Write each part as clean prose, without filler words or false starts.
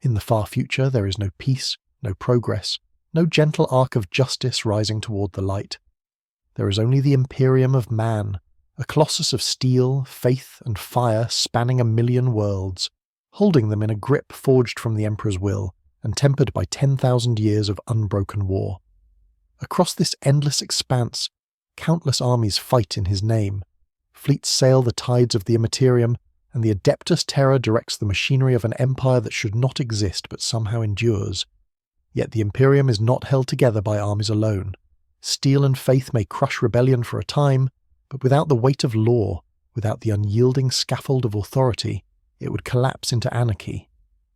In the far future there is no peace, no progress, no gentle arc of justice rising toward the light. There is only the Imperium of Man, a colossus of steel, faith, and fire spanning 1,000,000 worlds, holding them in a grip forged from the Emperor's will and tempered by 10,000 years of unbroken war. Across this endless expanse, countless armies fight in his name. Fleets sail the tides of the Imperium, and the Adeptus Terra directs the machinery of an empire that should not exist but somehow endures. Yet the Imperium is not held together by armies alone. Steel and faith may crush rebellion for a time, but without the weight of law, without the unyielding scaffold of authority, it would collapse into anarchy.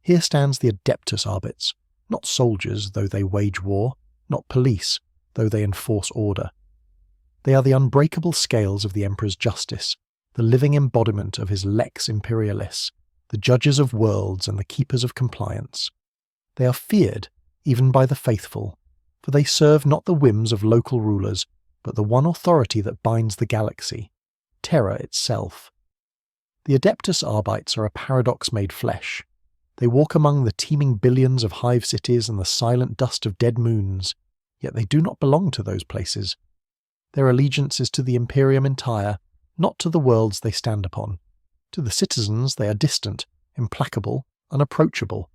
Here stands the Adeptus Arbites, not soldiers, though they wage war, not police, though they enforce order. They are the unbreakable scales of the Emperor's justice, the living embodiment of his lex imperialis, the judges of worlds and the keepers of compliance. They are feared, even by the faithful, for they serve not the whims of local rulers, but the one authority that binds the galaxy, Terra itself. The Adeptus Arbites are a paradox made flesh. They walk among the teeming billions of hive cities and the silent dust of dead moons, yet they do not belong to those places. Their allegiance is to the Imperium entire, not to the worlds they stand upon. To the citizens they are distant, implacable, unapproachable.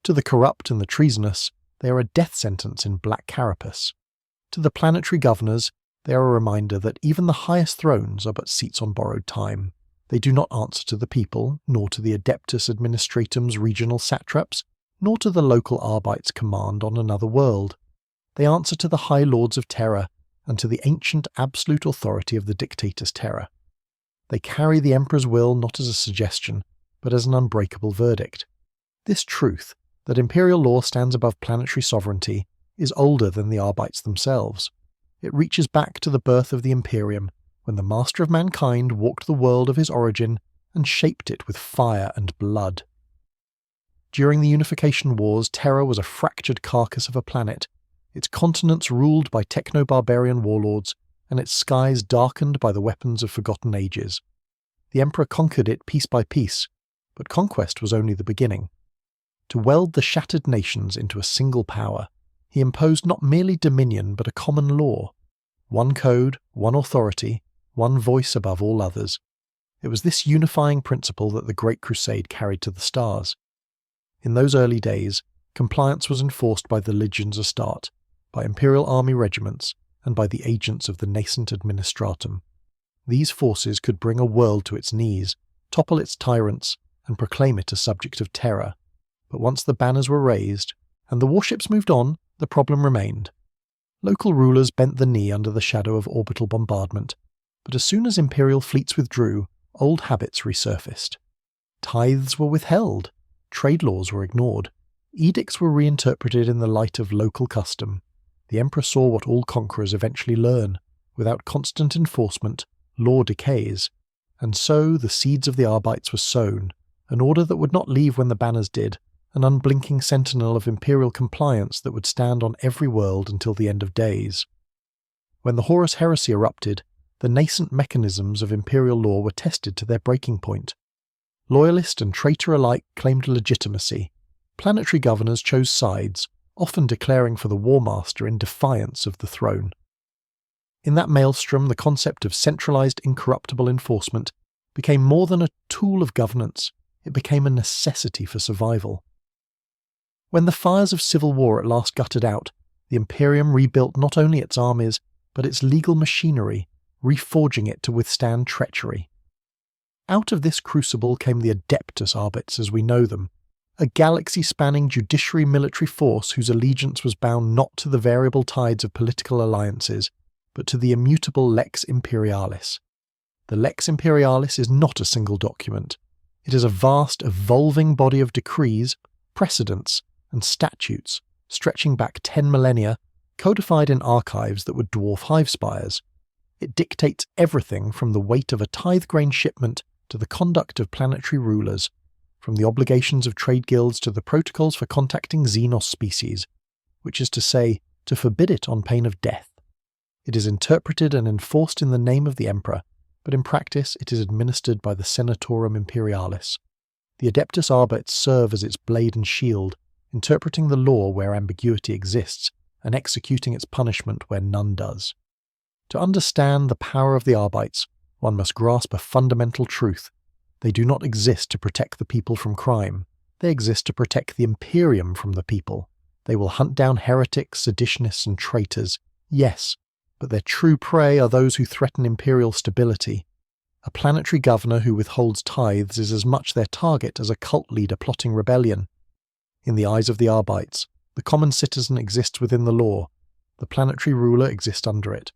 To the corrupt and the treasonous, they are a death sentence in black carapace. To the planetary governors, they are a reminder that even the highest thrones are but seats on borrowed time. They do not answer to the people, nor to the Adeptus Administratum's regional satraps, nor to the local Arbites' command on another world. They answer to the High Lords of Terra, and to the ancient absolute authority of the Dictatus Terra. They carry the Emperor's will not as a suggestion, but as an unbreakable verdict. This truth, that imperial law stands above planetary sovereignty, is older than the Arbites themselves. It reaches back to the birth of the Imperium, when the master of mankind walked the world of his origin and shaped it with fire and blood. During the Unification Wars, Terra was a fractured carcass of a planet, its continents ruled by techno-barbarian warlords, and its skies darkened by the weapons of forgotten ages. The Emperor conquered it piece by piece, but conquest was only the beginning. To weld the shattered nations into a single power, he imposed not merely dominion but a common law. One code, one authority, one voice above all others. It was this unifying principle that the Great Crusade carried to the stars. In those early days, compliance was enforced by the Legions Astarte, by Imperial army regiments, and by the agents of the nascent administratum. These forces could bring a world to its knees, topple its tyrants, and proclaim it a subject of terror. But once the banners were raised, and the warships moved on, the problem remained. Local rulers bent the knee under the shadow of orbital bombardment, but as soon as Imperial fleets withdrew, old habits resurfaced. Tithes were withheld, trade laws were ignored, edicts were reinterpreted in the light of local custom. The Emperor saw what all conquerors eventually learn. Without constant enforcement, law decays. And so the seeds of the Arbites were sown, an order that would not leave when the banners did, an unblinking sentinel of imperial compliance that would stand on every world until the end of days. When the Horus heresy erupted, the nascent mechanisms of imperial law were tested to their breaking point. Loyalist and traitor alike claimed legitimacy. Planetary governors chose sides, often declaring for the War Master in defiance of the throne. In that maelstrom, the concept of centralized incorruptible enforcement became more than a tool of governance, it became a necessity for survival. When the fires of civil war at last guttered out, the Imperium rebuilt not only its armies, but its legal machinery, reforging it to withstand treachery. Out of this crucible came the Adeptus Arbites as we know them, a galaxy-spanning judiciary military force whose allegiance was bound not to the variable tides of political alliances, but to the immutable Lex Imperialis. The Lex Imperialis is not a single document. It is a vast, evolving body of decrees, precedents, and statutes, stretching back 10 millennia, codified in archives that would dwarf hive spires. It dictates everything from the weight of a tithe-grain shipment to the conduct of planetary rulers, from the obligations of trade guilds to the protocols for contacting Xenos species, which is to say, to forbid it on pain of death. It is interpreted and enforced in the name of the Emperor, but in practice it is administered by the Senatorum Imperialis. The Adeptus Arbites serve as its blade and shield, interpreting the law where ambiguity exists, and executing its punishment where none does. To understand the power of the Arbites, one must grasp a fundamental truth. They do not exist to protect the people from crime. They exist to protect the Imperium from the people. They will hunt down heretics, seditionists, and traitors, yes, but their true prey are those who threaten imperial stability. A planetary governor who withholds tithes is as much their target as a cult leader plotting rebellion. In the eyes of the Arbites, the common citizen exists within the law. The planetary ruler exists under it.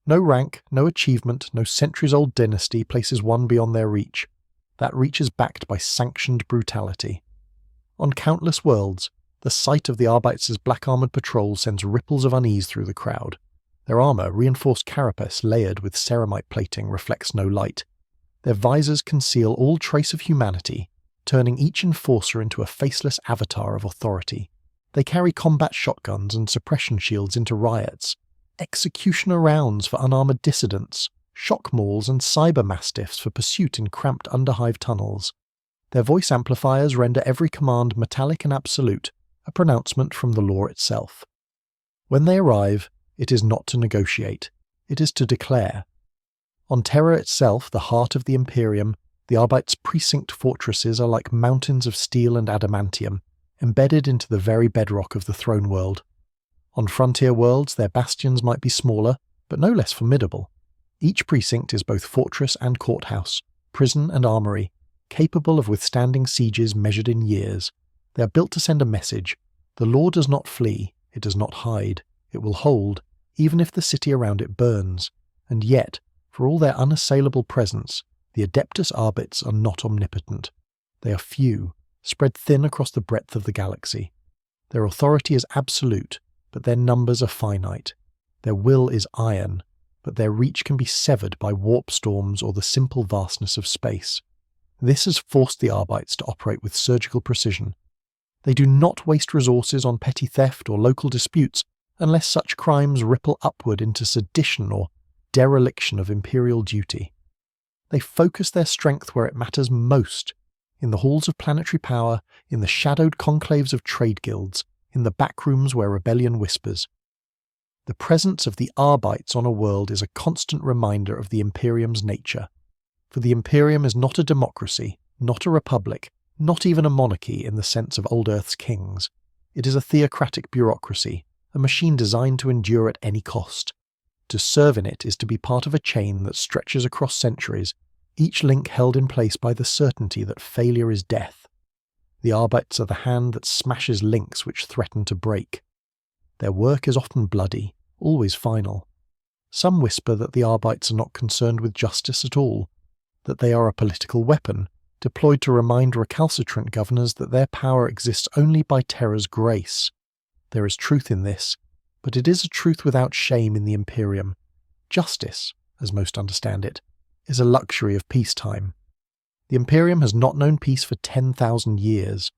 No rank, no achievement, no centuries-old dynasty places one beyond their reach. That reach is backed by sanctioned brutality. On countless worlds, the sight of the Arbites' black-armoured patrol sends ripples of unease through the crowd. Their armour, reinforced carapace layered with ceramite plating, reflects no light. Their visors conceal all trace of humanity, turning each enforcer into a faceless avatar of authority. They carry combat shotguns and suppression shields into riots, executioner rounds for unarmoured dissidents, shock mauls and cyber mastiffs for pursuit in cramped underhive tunnels. Their voice amplifiers render every command metallic and absolute, a pronouncement from the law itself. When they arrive, it is not to negotiate, it is to declare. On Terra itself, the heart of the Imperium, the Arbites' precinct fortresses are like mountains of steel and adamantium, embedded into the very bedrock of the throne world. On frontier worlds, their bastions might be smaller, but no less formidable. Each precinct is both fortress and courthouse, prison and armory, capable of withstanding sieges measured in years. They are built to send a message. The law does not flee, it does not hide, it will hold, even if the city around it burns. And yet, for all their unassailable presence, the Adeptus Arbites are not omnipotent. They are few, spread thin across the breadth of the galaxy. Their authority is absolute, but their numbers are finite. Their will is iron, but their reach can be severed by warp storms or the simple vastness of space. This has forced the Arbites to operate with surgical precision. They do not waste resources on petty theft or local disputes unless such crimes ripple upward into sedition or dereliction of imperial duty. They focus their strength where it matters most, in the halls of planetary power, in the shadowed conclaves of trade guilds, in the backrooms where rebellion whispers. The presence of the Arbites on a world is a constant reminder of the Imperium's nature. For the Imperium is not a democracy, not a republic, not even a monarchy in the sense of old Earth's kings. It is a theocratic bureaucracy, a machine designed to endure at any cost. To serve in it is to be part of a chain that stretches across centuries, each link held in place by the certainty that failure is death. The Arbites are the hand that smashes links which threaten to break. Their work is often bloody, always final. Some whisper that the Arbites are not concerned with justice at all, that they are a political weapon, deployed to remind recalcitrant governors that their power exists only by Terra's grace. There is truth in this, but it is a truth without shame in the Imperium. Justice, as most understand it, is a luxury of peacetime. The Imperium has not known peace for 10,000 years.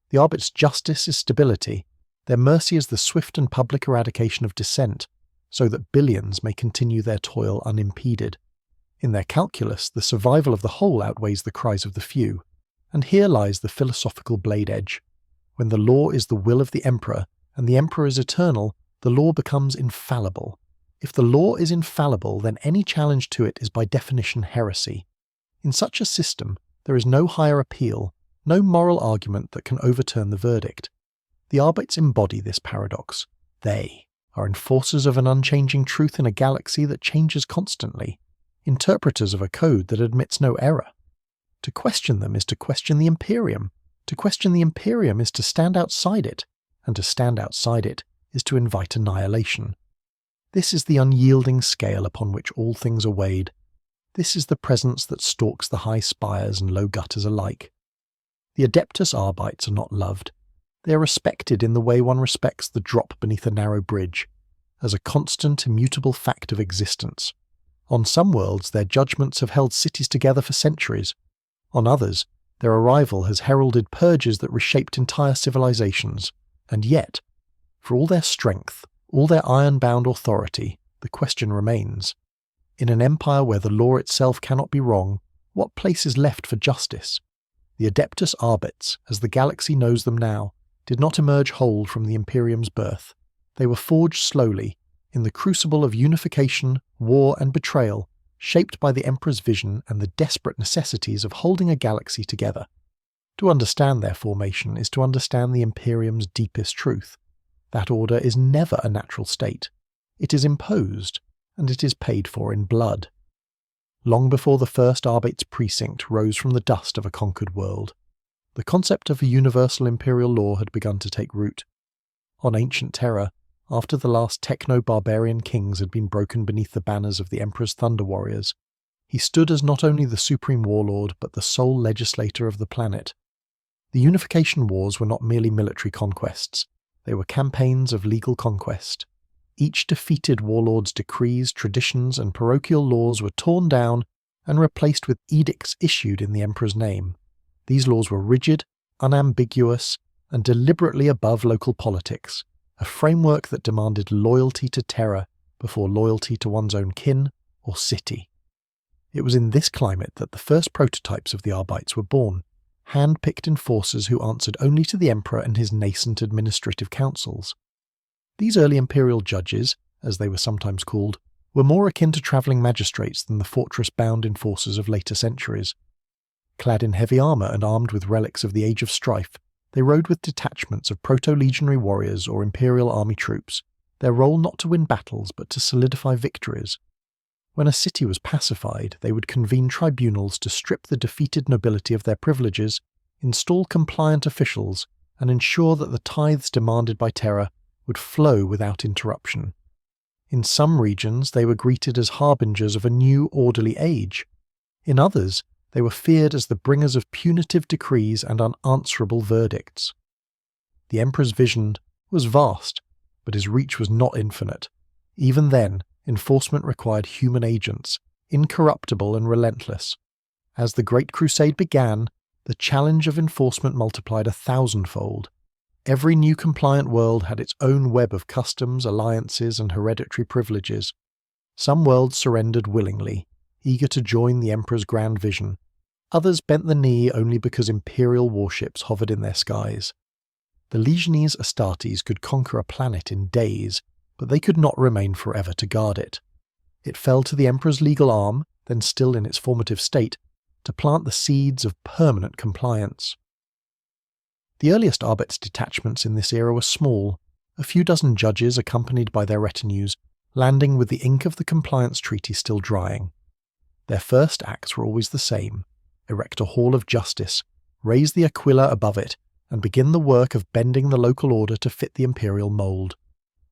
The Arbites' justice is stability. Their mercy is the swift and public eradication of dissent, so that billions may continue their toil unimpeded. In their calculus, the survival of the whole outweighs the cries of the few. And here lies the philosophical blade edge. When the law is the will of the Emperor, and the Emperor is eternal, the law becomes infallible. If the law is infallible, then any challenge to it is by definition heresy. In such a system, there is no higher appeal, no moral argument that can overturn the verdict. The Arbites embody this paradox. They are enforcers of an unchanging truth in a galaxy that changes constantly, interpreters of a code that admits no error. To question them is to question the Imperium. To question the Imperium is to stand outside it, and to stand outside it is to invite annihilation. This is the unyielding scale upon which all things are weighed. This is the presence that stalks the high spires and low gutters alike. The Adeptus Arbites are not loved. They are respected in the way one respects the drop beneath a narrow bridge, as a constant, immutable fact of existence. On some worlds, their judgments have held cities together for centuries. On others, their arrival has heralded purges that reshaped entire civilizations. And yet, for all their strength, all their iron-bound authority, the question remains. In an empire where the law itself cannot be wrong, what place is left for justice? The Adeptus Arbites, as the galaxy knows them now, did not emerge whole from the Imperium's birth. They were forged slowly, in the crucible of unification, war and betrayal, shaped by the Emperor's vision and the desperate necessities of holding a galaxy together. To understand their formation is to understand the Imperium's deepest truth. That order is never a natural state. It is imposed, and it is paid for in blood. Long before the first Arbites precinct rose from the dust of a conquered world, the concept of a universal imperial law had begun to take root. On ancient Terra, after the last techno-barbarian kings had been broken beneath the banners of the Emperor's Thunder Warriors, he stood as not only the supreme warlord but the sole legislator of the planet. The unification wars were not merely military conquests, they were campaigns of legal conquest. Each defeated warlord's decrees, traditions, and parochial laws were torn down and replaced with edicts issued in the Emperor's name. These laws were rigid, unambiguous, and deliberately above local politics, a framework that demanded loyalty to Terra before loyalty to one's own kin or city. It was in this climate that the first prototypes of the Arbites were born, hand-picked enforcers who answered only to the Emperor and his nascent administrative councils. These early imperial judges, as they were sometimes called, were more akin to travelling magistrates than the fortress-bound enforcers of later centuries. Clad in heavy armour and armed with relics of the Age of Strife, they rode with detachments of proto-legionary warriors or imperial army troops, their role not to win battles but to solidify victories. When a city was pacified, they would convene tribunals to strip the defeated nobility of their privileges, install compliant officials, and ensure that the tithes demanded by Terra would flow without interruption. In some regions, they were greeted as harbingers of a new orderly age. In others, they were feared as the bringers of punitive decrees and unanswerable verdicts. The Emperor's vision was vast, but his reach was not infinite. Even then, enforcement required human agents, incorruptible and relentless. As the Great Crusade began, the challenge of enforcement multiplied 1,000-fold. Every new compliant world had its own web of customs, alliances, and hereditary privileges. Some worlds surrendered willingly, eager to join the Emperor's grand vision. Others bent the knee only because imperial warships hovered in their skies. The Legionese Astartes could conquer a planet in days, but they could not remain forever to guard it. It fell to the Emperor's legal arm, then still in its formative state, to plant the seeds of permanent compliance. The earliest Arbites detachments in this era were small, a few dozen judges accompanied by their retinues, landing with the ink of the compliance treaty still drying. Their first acts were always the same: erect a hall of justice, raise the Aquila above it, and begin the work of bending the local order to fit the imperial mould.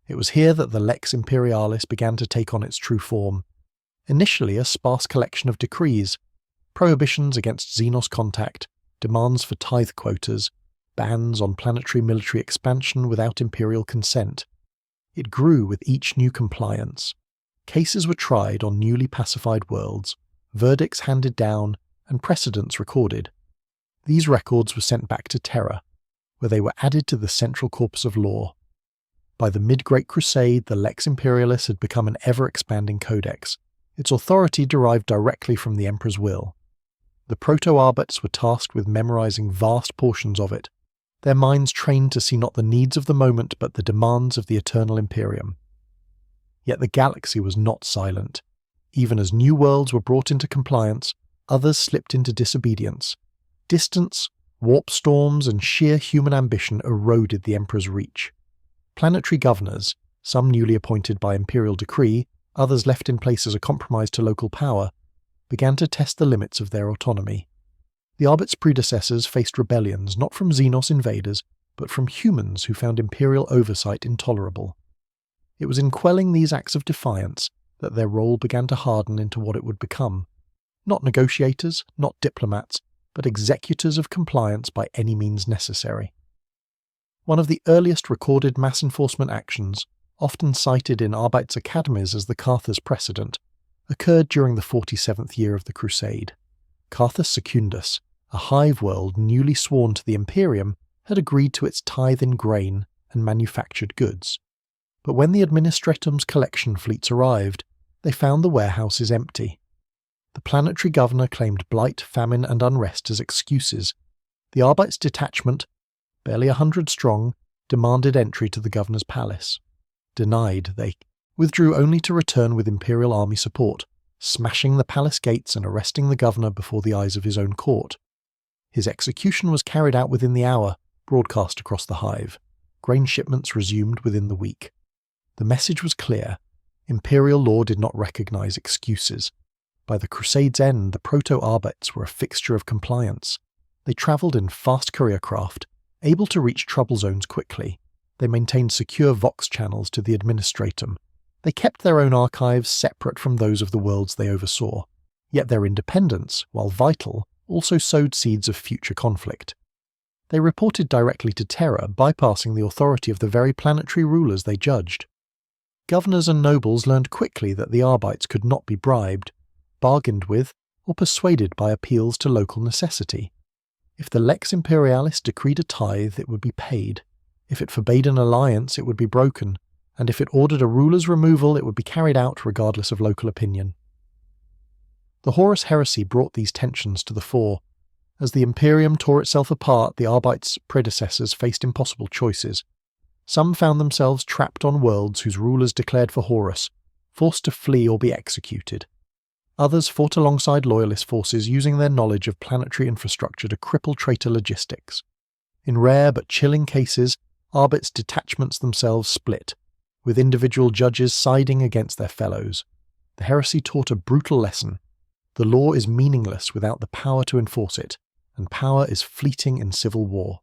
It was here that the Lex Imperialis began to take on its true form. Initially a sparse collection of decrees, prohibitions against Xenos contact, demands for tithe quotas, bans on planetary military expansion without imperial consent. It grew with each new compliance. Cases were tried on newly pacified worlds, verdicts handed down, and precedents recorded. These records were sent back to Terra, where they were added to the central corpus of law. By the mid-Great Crusade, the Lex Imperialis had become an ever-expanding codex. Its authority derived directly from the Emperor's will. The Proto-Arbites were tasked with memorizing vast portions of it, their minds trained to see not the needs of the moment but the demands of the eternal Imperium. Yet the galaxy was not silent. Even as new worlds were brought into compliance, others slipped into disobedience. Distance, warp storms, and sheer human ambition eroded the Emperor's reach. Planetary governors, some newly appointed by imperial decree, others left in place as a compromise to local power, began to test the limits of their autonomy. The Arbites' predecessors faced rebellions not from Xenos invaders, but from humans who found imperial oversight intolerable. It was in quelling these acts of defiance that their role began to harden into what it would become. Not negotiators, not diplomats, but executors of compliance by any means necessary. One of the earliest recorded mass enforcement actions, often cited in Arbites academies as the Carthus precedent, occurred during the 47th year of the Crusade. Carthus Secundus, a hive world newly sworn to the Imperium, had agreed to its tithe in grain and manufactured goods. But when the Administratum's collection fleets arrived, they found the warehouses empty. The planetary governor claimed blight, famine, and unrest as excuses, The Arbites detachment, barely 100 strong, demanded entry to the governor's palace. Denied, they withdrew only to return with Imperial army support, smashing the palace gates and arresting the governor before the eyes of his own court. His execution was carried out within the hour, broadcast across the hive. Grain shipments resumed within the week. The message was clear. Imperial law did not recognize excuses. By the Crusade's end, the proto-Arbites were a fixture of compliance. They travelled in fast courier craft, able to reach trouble zones quickly. They maintained secure Vox channels to the administratum. They kept their own archives separate from those of the worlds they oversaw. Yet their independence, while vital, also sowed seeds of future conflict. They reported directly to Terra, bypassing the authority of the very planetary rulers they judged. Governors and nobles learned quickly that the Arbites could not be bribed, bargained with, or persuaded by appeals to local necessity. If the Lex Imperialis decreed a tithe, it would be paid. If it forbade an alliance, it would be broken. And if it ordered a ruler's removal, it would be carried out regardless of local opinion. The Horus heresy brought these tensions to the fore. As the Imperium tore itself apart, the Arbites' predecessors faced impossible choices. Some found themselves trapped on worlds whose rulers declared for Horus, forced to flee or be executed. Others fought alongside loyalist forces using their knowledge of planetary infrastructure to cripple traitor logistics. In rare but chilling cases, Arbites detachments themselves split, with individual judges siding against their fellows. The heresy taught a brutal lesson. The law is meaningless without the power to enforce it, and power is fleeting in civil war.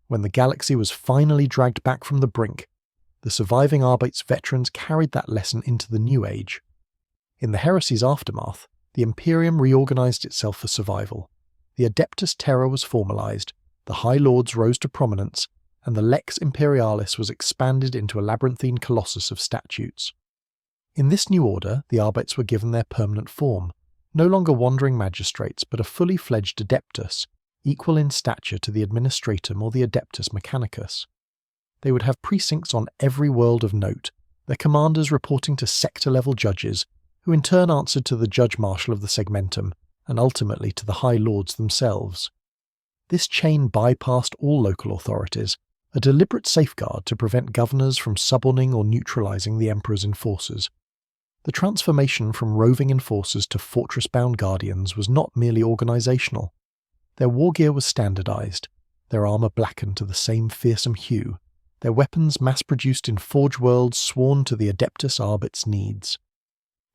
When the galaxy was finally dragged back from the brink, the surviving Arbites veterans carried that lesson into the New Age. In the heresy's aftermath, the Imperium reorganized itself for survival. The Adeptus Terra was formalized, the High Lords rose to prominence, and the Lex Imperialis was expanded into a labyrinthine colossus of statutes. In this new order, the Arbites were given their permanent form, no longer wandering magistrates but a fully fledged Adeptus, equal in stature to the Administratum or the Adeptus Mechanicus. They would have precincts on every world of note, their commanders reporting to sector-level judges, who in turn answered to the Judge Marshal of the Segmentum, and ultimately to the High Lords themselves. This chain bypassed all local authorities, a deliberate safeguard to prevent governors from suborning or neutralizing the Emperor's enforcers. The transformation from roving enforcers to fortress-bound guardians was not merely organizational. Their war gear was standardized, their armor blackened to the same fearsome hue, their weapons mass-produced in forge worlds sworn to the Adeptus Arbites' needs.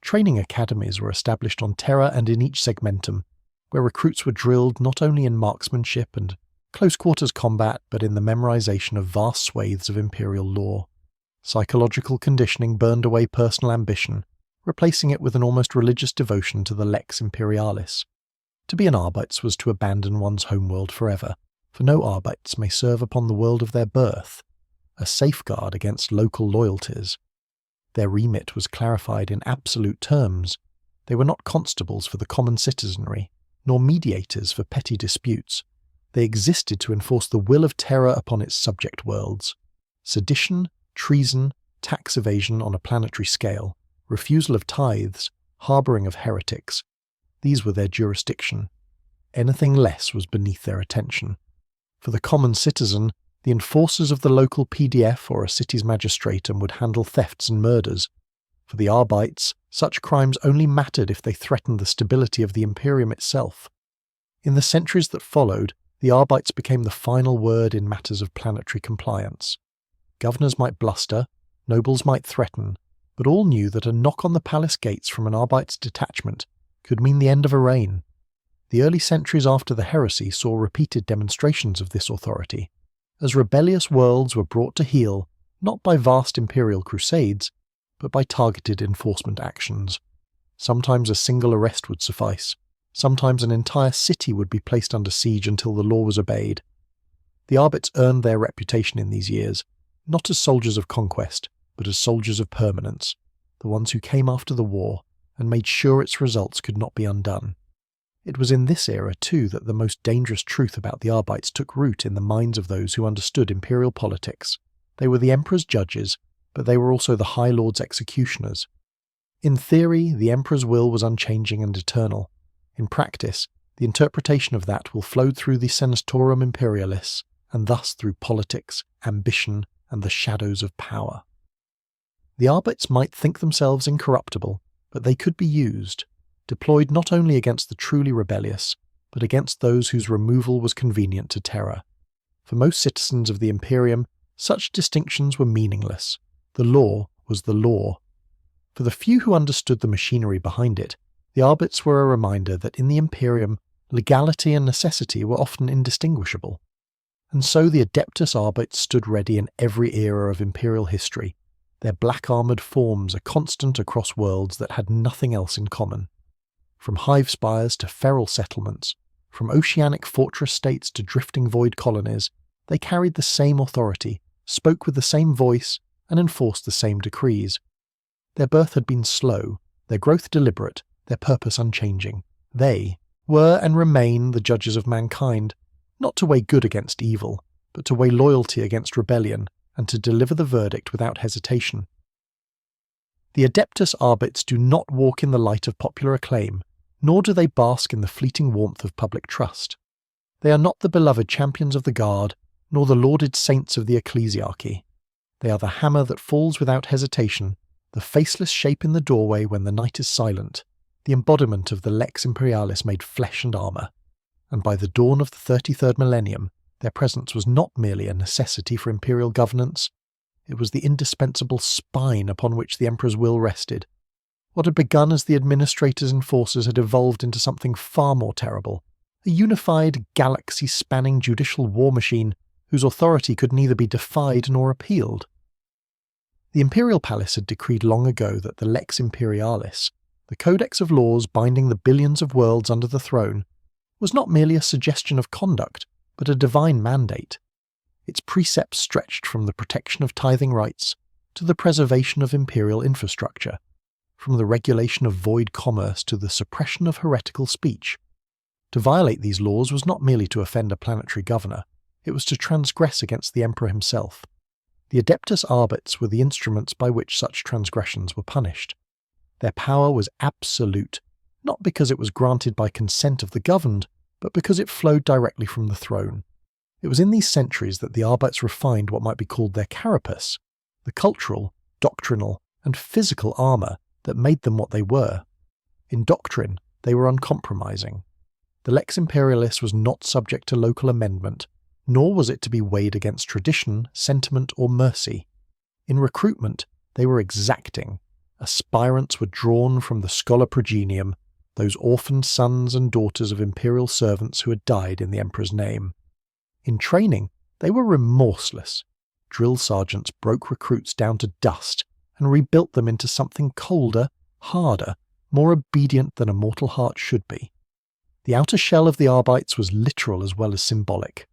Training academies were established on Terra and in each segmentum, where recruits were drilled not only in marksmanship and close-quarters combat but in the memorization of vast swathes of Imperial lore. Psychological conditioning burned away personal ambition, replacing it with an almost religious devotion to the Lex Imperialis. To be an Arbites was to abandon one's homeworld forever, for no Arbites may serve upon the world of their birth, a safeguard against local loyalties. Their remit was clarified in absolute terms. They were not constables for the common citizenry, nor mediators for petty disputes. They existed to enforce the will of Terra upon its subject worlds. Sedition, treason, tax evasion on a planetary scale, refusal of tithes, harbouring of heretics. These were their jurisdiction. Anything less was beneath their attention. For the common citizen, the enforcers of the local PDF or a city's magistratum would handle thefts and murders. For the Arbites, such crimes only mattered if they threatened the stability of the Imperium itself. In the centuries that followed, the Arbites became the final word in matters of planetary compliance. Governors might bluster, nobles might threaten, but all knew that a knock on the palace gates from an Arbites detachment could mean the end of a reign. The early centuries after the heresy saw repeated demonstrations of this authority, as rebellious worlds were brought to heel not by vast imperial crusades, but by targeted enforcement actions. Sometimes a single arrest would suffice. Sometimes an entire city would be placed under siege until the law was obeyed. The Arbites earned their reputation in these years, not as soldiers of conquest, but as soldiers of permanence, the ones who came after the war and made sure its results could not be undone. It was in this era, too, that the most dangerous truth about the Arbites took root in the minds of those who understood imperial politics. They were the Emperor's judges, but they were also the High Lord's executioners. In theory, the Emperor's will was unchanging and eternal. In practice, The interpretation of that will flow through the Senatorum Imperialis, and thus through politics, ambition, and the shadows of power. The Arbites might think themselves incorruptible, but they could be used, deployed not only against the truly rebellious, but against those whose removal was convenient to terror. For most citizens of the Imperium, such distinctions were meaningless. The law was the law. For the few who understood the machinery behind it, the Arbites were a reminder that in the Imperium, legality and necessity were often indistinguishable. And so the Adeptus Arbites stood ready in every era of Imperial history, their black-armoured forms a constant across worlds that had nothing else in common. From hive spires to feral settlements, from oceanic fortress states to drifting void colonies, they carried the same authority, spoke with the same voice, and enforced the same decrees. Their birth had been slow, their growth deliberate, their purpose unchanging. They were and remain the judges of mankind, not to weigh good against evil, but to weigh loyalty against rebellion, and to deliver the verdict without hesitation. The Adeptus Arbites do not walk in the light of popular acclaim, nor do they bask in the fleeting warmth of public trust. They are not the beloved champions of the Guard, nor the lauded saints of the ecclesiarchy. They are the hammer that falls without hesitation, the faceless shape in the doorway when the night is silent, the embodiment of the Lex Imperialis made flesh and armour. And by the dawn of the 33rd millennium, their presence was not merely a necessity for imperial governance, it was the indispensable spine upon which the Emperor's will rested. What had begun as the administrators and forces had evolved into something far more terrible, a unified, galaxy-spanning judicial war machine whose authority could neither be defied nor appealed. The Imperial Palace had decreed long ago that the Lex Imperialis, the codex of laws binding the billions of worlds under the throne, was not merely a suggestion of conduct, but a divine mandate. Its precepts stretched from the protection of tithing rights to the preservation of imperial infrastructure, from the regulation of void commerce to the suppression of heretical speech. To violate these laws was not merely to offend a planetary governor, it was to transgress against the Emperor himself. The Adeptus Arbites were the instruments by which such transgressions were punished. Their power was absolute, not because it was granted by consent of the governed, but because it flowed directly from the throne. It was in these centuries that the Arbites refined what might be called their carapace, the cultural, doctrinal, and physical armour that made them what they were. In doctrine, they were uncompromising. The Lex Imperialis was not subject to local amendment, nor was it to be weighed against tradition, sentiment, or mercy. In recruitment, they were exacting. Aspirants were drawn from the scholar progenium, those orphaned sons and daughters of imperial servants who had died in the Emperor's name. In training, they were remorseless. Drill sergeants broke recruits down to dust and rebuilt them into something colder, harder, more obedient than a mortal heart should be. The outer shell of the Arbites was literal as well as symbolic.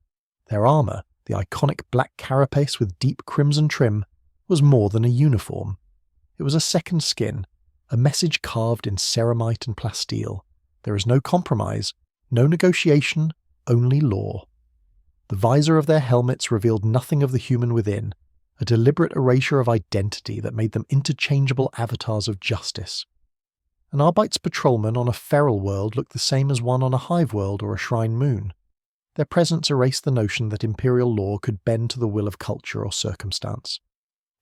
Their armour, the iconic black carapace with deep crimson trim, was more than a uniform. It was a second skin, a message carved in ceramite and plasteel. There is no compromise, no negotiation, only law. The visor of their helmets revealed nothing of the human within, a deliberate erasure of identity that made them interchangeable avatars of justice. An Arbite's patrolman on a feral world looked the same as one on a hive world or a shrine moon. Their presence erased the notion that imperial law could bend to the will of culture or circumstance.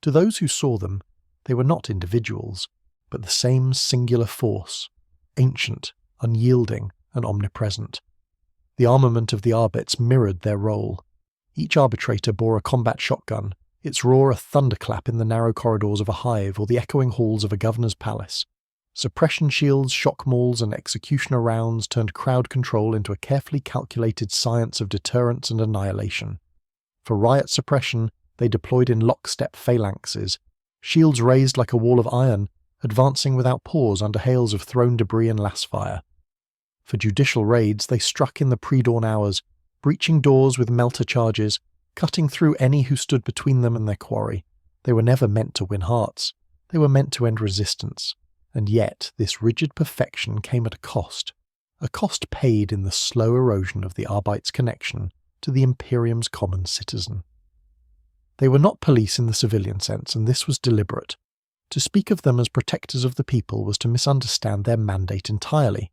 To those who saw them, they were not individuals, but the same singular force, ancient, unyielding, and omnipresent. The armament of the Arbites mirrored their role. Each arbitrator bore a combat shotgun, its roar a thunderclap in the narrow corridors of a hive or the echoing halls of a governor's palace. Suppression shields, shock mauls, and executioner rounds turned crowd control into a carefully calculated science of deterrence and annihilation. For riot suppression, they deployed in lockstep phalanxes, shields raised like a wall of iron, advancing without pause under hails of thrown debris and lass fire. For judicial raids, they struck in the pre-dawn hours, breaching doors with melter charges, cutting through any who stood between them and their quarry. They were never meant to win hearts. They were meant to end resistance. And yet this rigid perfection came at a cost paid in the slow erosion of the Arbites' connection to the Imperium's common citizen. They were not police in the civilian sense, and this was deliberate. To speak of them as protectors of the people was to misunderstand their mandate entirely.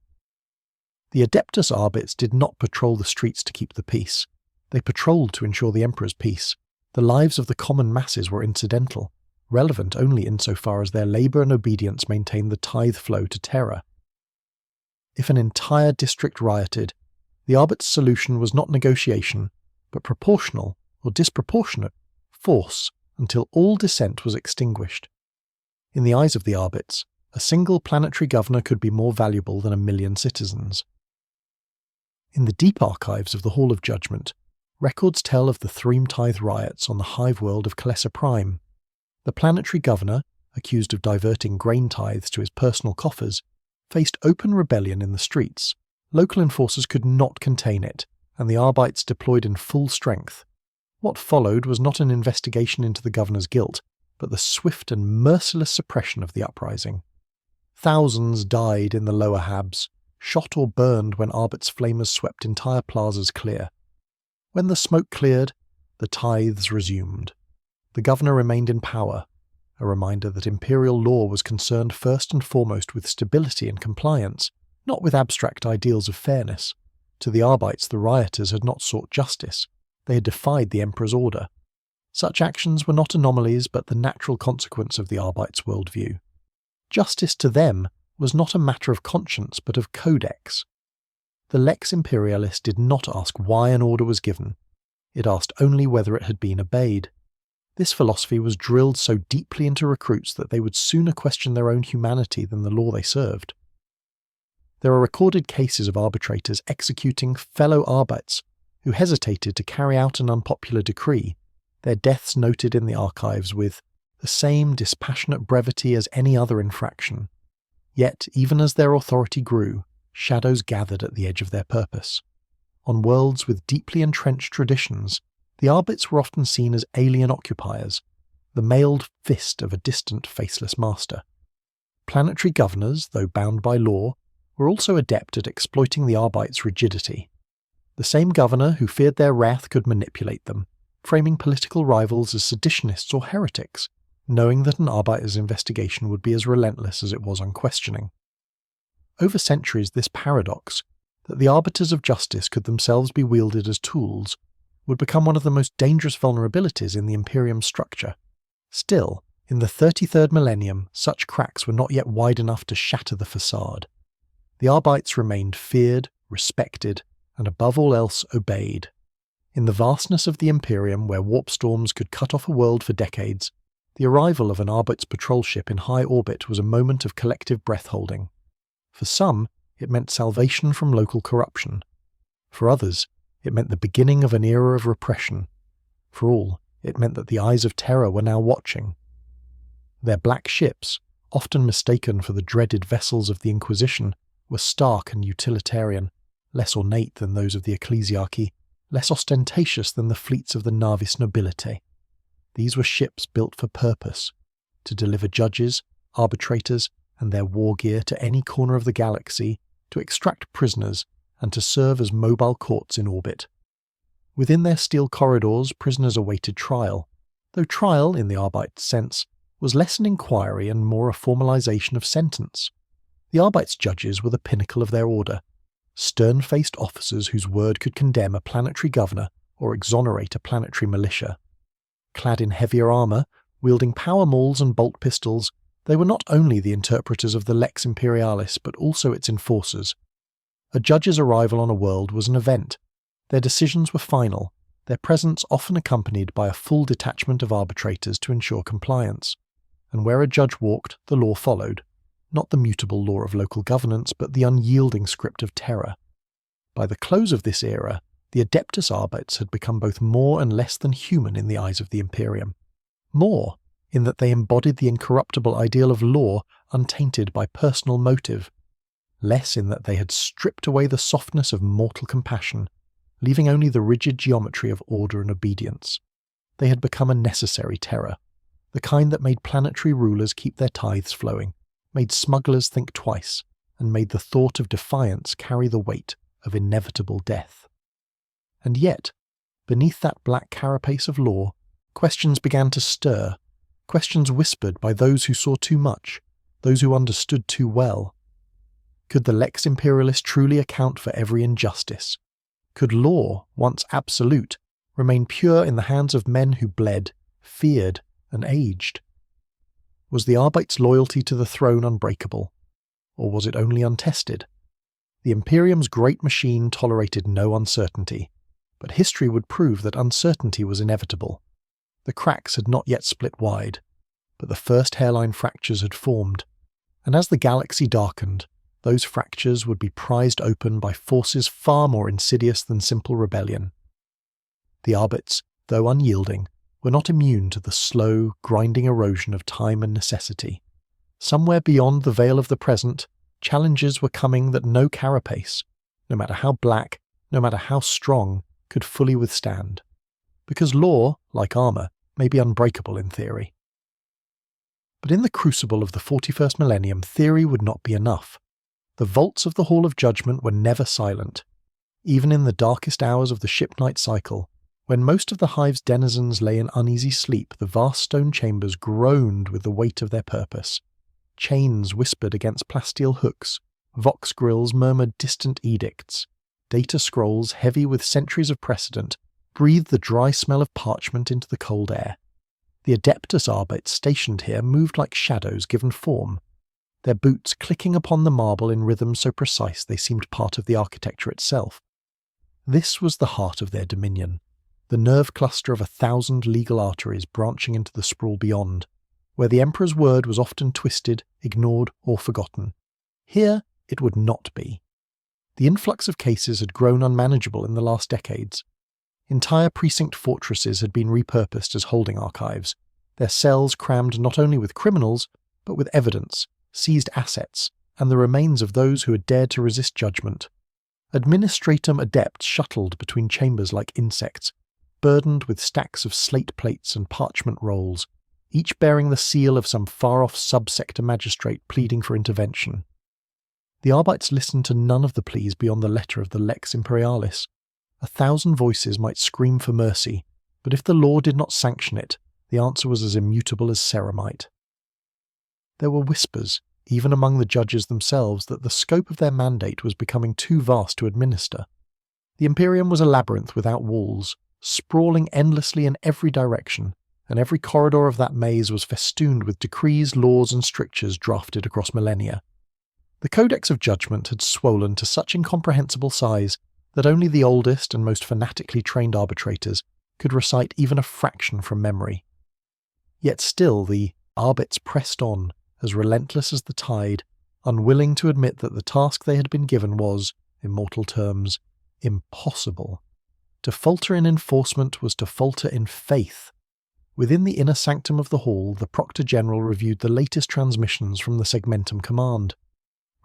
The Adeptus Arbites did not patrol the streets to keep the peace. They patrolled to ensure the Emperor's peace. The lives of the common masses were incidental, relevant only insofar as their labour and obedience maintained the tithe flow to Terra. If an entire district rioted, the Arbites' solution was not negotiation, but proportional, or disproportionate, force until all dissent was extinguished. In the eyes of the Arbites, a single planetary governor could be more valuable than 1,000,000 citizens. In the deep archives of the Hall of Judgement, records tell of the Threamtithe riots on the hive world of Kalessa Prime. The planetary governor, accused of diverting grain tithes to his personal coffers, faced open rebellion in the streets. Local enforcers could not contain it, and the Arbites deployed in full strength. What followed was not an investigation into the governor's guilt, but the swift and merciless suppression of the uprising. Thousands died in the lower Habs, shot or burned when Arbites flamers swept entire plazas clear. When the smoke cleared, the tithes resumed. The governor remained in power, a reminder that Imperial law was concerned first and foremost with stability and compliance, not with abstract ideals of fairness. To the Arbites, the rioters had not sought justice. They had defied the Emperor's order. Such actions were not anomalies but the natural consequence of the Arbites' worldview. Justice to them was not a matter of conscience but of codex. The Lex Imperialis did not ask why an order was given. It asked only whether it had been obeyed. This philosophy was drilled so deeply into recruits that they would sooner question their own humanity than the law they served. There are recorded cases of arbitrators executing fellow Arbites who hesitated to carry out an unpopular decree, their deaths noted in the archives with the same dispassionate brevity as any other infraction. Yet, even as their authority grew, shadows gathered at the edge of their purpose. On worlds with deeply entrenched traditions, the Arbites were often seen as alien occupiers, the mailed fist of a distant, faceless master. Planetary governors, though bound by law, were also adept at exploiting the Arbites' rigidity. The same governor who feared their wrath could manipulate them, framing political rivals as seditionists or heretics, knowing that an Arbiter's investigation would be as relentless as it was unquestioning. Over centuries, this paradox, that the arbiters of justice could themselves be wielded as tools, would become one of the most dangerous vulnerabilities in the Imperium structure. Still, in the 33rd millennium, such cracks were not yet wide enough to shatter the facade. The Arbites remained feared, respected, and above all else obeyed. In the vastness of the Imperium, where warp storms could cut off a world for decades, the arrival of an Arbites patrol ship in high orbit was a moment of collective breath-holding. For some, it meant salvation from local corruption. For others, it meant the beginning of an era of repression. For all, it meant that the eyes of terror were now watching. Their black ships, often mistaken for the dreaded vessels of the Inquisition, were stark and utilitarian, less ornate than those of the ecclesiarchy, less ostentatious than the fleets of the Navis Nobilite. These were ships built for purpose, to deliver judges, arbitrators, and their war gear to any corner of the galaxy, to extract prisoners, and to serve as mobile courts in orbit. Within their steel corridors, prisoners awaited trial, though trial, in the Arbite sense, was less an inquiry and more a formalization of sentence. The Arbites' judges were the pinnacle of their order, stern-faced officers whose word could condemn a planetary governor or exonerate a planetary militia. Clad in heavier armour, wielding power mauls and bolt pistols, they were not only the interpreters of the Lex Imperialis but also its enforcers. A judge's arrival on a world was an event. Their decisions were final, their presence often accompanied by a full detachment of arbitrators to ensure compliance. And where a judge walked, the law followed. Not the mutable law of local governance, but the unyielding script of terror. By the close of this era, the Adeptus Arbites had become both more and less than human in the eyes of the Imperium. More, in that they embodied the incorruptible ideal of law untainted by personal motive. Less in that they had stripped away the softness of mortal compassion, leaving only the rigid geometry of order and obedience. They had become a necessary terror, the kind that made planetary rulers keep their tithes flowing, made smugglers think twice, and made the thought of defiance carry the weight of inevitable death. And yet, beneath that black carapace of law, questions began to stir, questions whispered by those who saw too much, those who understood too well. Could the Lex Imperialis truly account for every injustice? Could law, once absolute, remain pure in the hands of men who bled, feared, and aged? Was the Arbites' loyalty to the throne unbreakable, or was it only untested? The Imperium's great machine tolerated no uncertainty, but history would prove that uncertainty was inevitable. The cracks had not yet split wide, but the first hairline fractures had formed, and as the galaxy darkened, those fractures would be prized open by forces far more insidious than simple rebellion. The Arbites, though unyielding, were not immune to the slow, grinding erosion of time and necessity. Somewhere beyond the veil of the present, challenges were coming that no carapace, no matter how black, no matter how strong, could fully withstand. Because law, like armour, may be unbreakable in theory. But in the crucible of the 41st millennium, theory would not be enough. The vaults of the Hall of Judgment were never silent. Even in the darkest hours of the ship-night cycle, when most of the hive's denizens lay in uneasy sleep, the vast stone chambers groaned with the weight of their purpose. Chains whispered against plasteel hooks, vox grills murmured distant edicts. Data scrolls, heavy with centuries of precedent, breathed the dry smell of parchment into the cold air. The Adeptus Arbites stationed here moved like shadows given form, their boots clicking upon the marble in rhythms so precise they seemed part of the architecture itself. This was the heart of their dominion, the nerve cluster of 1,000 legal arteries branching into the sprawl beyond, where the Emperor's word was often twisted, ignored, or forgotten. Here it would not be. The influx of cases had grown unmanageable in the last decades. Entire precinct fortresses had been repurposed as holding archives, their cells crammed not only with criminals, but with evidence, seized assets, and the remains of those who had dared to resist judgment. Administratum adepts shuttled between chambers like insects, burdened with stacks of slate plates and parchment rolls, each bearing the seal of some far-off subsector magistrate pleading for intervention. The Arbites listened to none of the pleas beyond the letter of the Lex Imperialis. 1,000 voices might scream for mercy, but if the law did not sanction it, the answer was as immutable as ceramite. There were whispers, even among the judges themselves, that the scope of their mandate was becoming too vast to administer. The Imperium was a labyrinth without walls, sprawling endlessly in every direction, and every corridor of that maze was festooned with decrees, laws, and strictures drafted across millennia. The Codex of Judgment had swollen to such incomprehensible size that only the oldest and most fanatically trained arbitrators could recite even a fraction from memory. Yet still the Arbites pressed on, as relentless as the tide, unwilling to admit that the task they had been given was, in mortal terms, impossible. To falter in enforcement was to falter in faith. Within the inner sanctum of the hall, the Proctor General reviewed the latest transmissions from the Segmentum Command.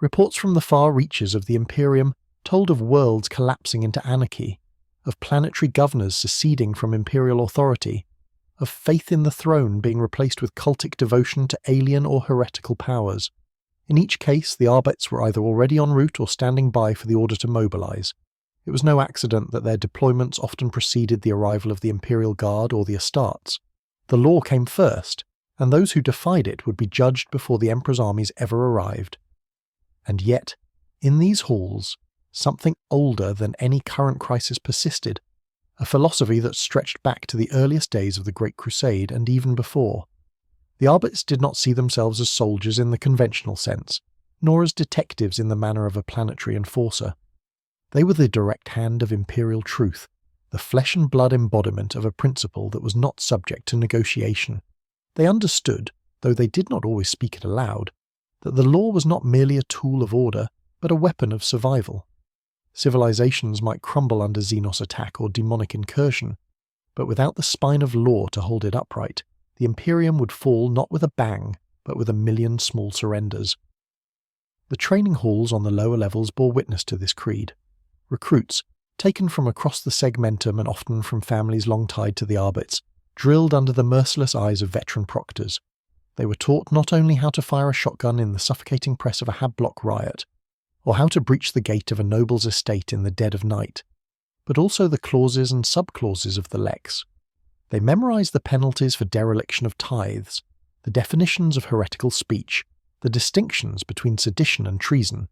Reports from the far reaches of the Imperium told of worlds collapsing into anarchy, of planetary governors seceding from imperial authority, of faith in the throne being replaced with cultic devotion to alien or heretical powers. In each case, the Arbites were either already en route or standing by for the order to mobilize. It was no accident that their deployments often preceded the arrival of the Imperial Guard or the Astartes. The law came first, and those who defied it would be judged before the Emperor's armies ever arrived. And yet, in these halls, something older than any current crisis persisted, a philosophy that stretched back to the earliest days of the Great Crusade and even before. The Arbites did not see themselves as soldiers in the conventional sense, nor as detectives in the manner of a planetary enforcer. They were the direct hand of imperial truth, the flesh and blood embodiment of a principle that was not subject to negotiation. They understood, though they did not always speak it aloud, that the law was not merely a tool of order, but a weapon of survival. Civilizations might crumble under Xenos attack or demonic incursion, but without the spine of law to hold it upright, the Imperium would fall not with a bang, but with 1,000,000 small surrenders. The training halls on the lower levels bore witness to this creed. Recruits, taken from across the Segmentum and often from families long tied to the Arbites, drilled under the merciless eyes of veteran proctors. They were taught not only how to fire a shotgun in the suffocating press of a Hablock riot, or how to breach the gate of a noble's estate in the dead of night, but also the clauses and sub-clauses of the Lex. They memorized the penalties for dereliction of tithes, the definitions of heretical speech, the distinctions between sedition and treason,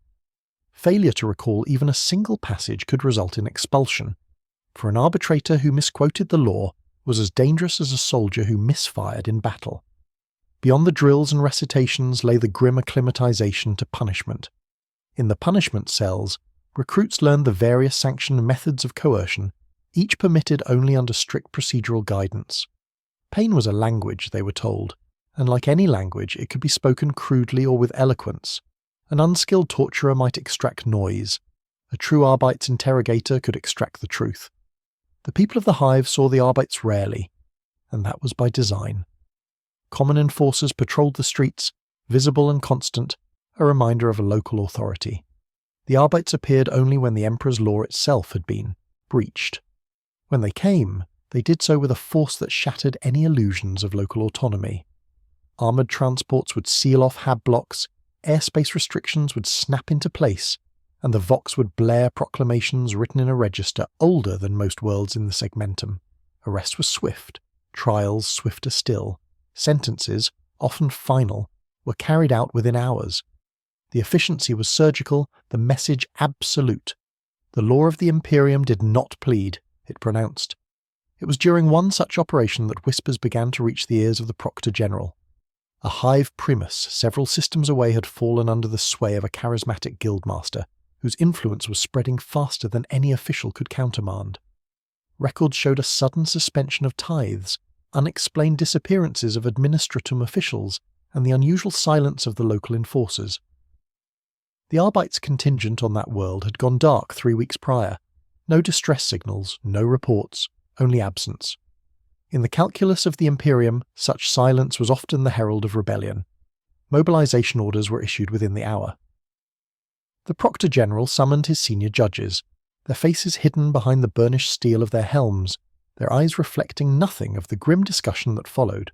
Failure to recall even a single passage could result in expulsion, for an arbitrator who misquoted the law was as dangerous as a soldier who misfired in battle. Beyond the drills and recitations lay the grim acclimatization to punishment. In the punishment cells, recruits learned the various sanctioned methods of coercion, each permitted only under strict procedural guidance. Pain was a language, they were told, and like any language, it could be spoken crudely or with eloquence. An unskilled torturer might extract noise. A true Arbites interrogator could extract the truth. The people of the hive saw the Arbites rarely, and that was by design. Common enforcers patrolled the streets, visible and constant, a reminder of a local authority. The Arbites appeared only when the Emperor's law itself had been breached. When they came, they did so with a force that shattered any illusions of local autonomy. Armoured transports would seal off hab blocks, airspace restrictions would snap into place, and the Vox would blare proclamations written in a register older than most worlds in the segmentum. Arrest was swift, trials swifter still, sentences, often final, were carried out within hours. The efficiency was surgical, the message absolute. The law of the Imperium did not plead, it pronounced. It was during one such operation that whispers began to reach the ears of the Proctor General. A hive primus several systems away had fallen under the sway of a charismatic guildmaster, whose influence was spreading faster than any official could countermand. Records showed a sudden suspension of tithes, unexplained disappearances of administratum officials, and the unusual silence of the local enforcers. The Arbites contingent on that world had gone dark 3 weeks prior. No distress signals, no reports, only absence. In the calculus of the Imperium, such silence was often the herald of rebellion. Mobilization orders were issued within the hour. The Proctor General summoned his senior judges, their faces hidden behind the burnished steel of their helms, their eyes reflecting nothing of the grim discussion that followed.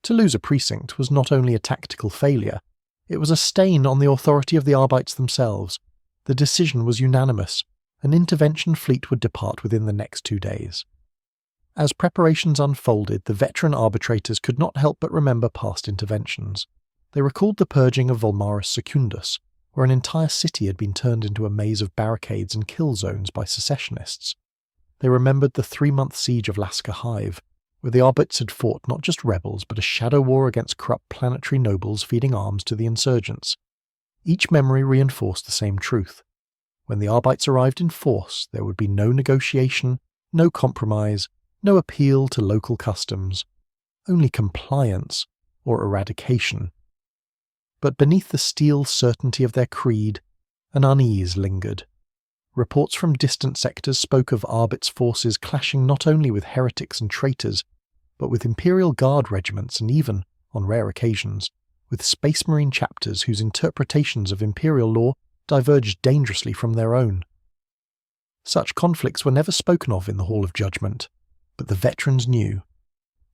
To lose a precinct was not only a tactical failure, it was a stain on the authority of the Arbites themselves. The decision was unanimous. An intervention fleet would depart within the next 2 days. As preparations unfolded, the veteran arbitrators could not help but remember past interventions. They recalled the purging of Volmaris Secundus, where an entire city had been turned into a maze of barricades and kill zones by secessionists. They remembered the 3-month siege of Lasker Hive, where the Arbites had fought not just rebels but a shadow war against corrupt planetary nobles feeding arms to the insurgents. Each memory reinforced the same truth. When the Arbites arrived in force, there would be no negotiation, no compromise, no appeal to local customs, only compliance or eradication. But beneath the steel certainty of their creed, an unease lingered. Reports from distant sectors spoke of Arbites forces clashing not only with heretics and traitors, but with Imperial Guard regiments and even, on rare occasions, with Space Marine chapters whose interpretations of Imperial law diverged dangerously from their own. Such conflicts were never spoken of in the Hall of Judgment, but the veterans knew.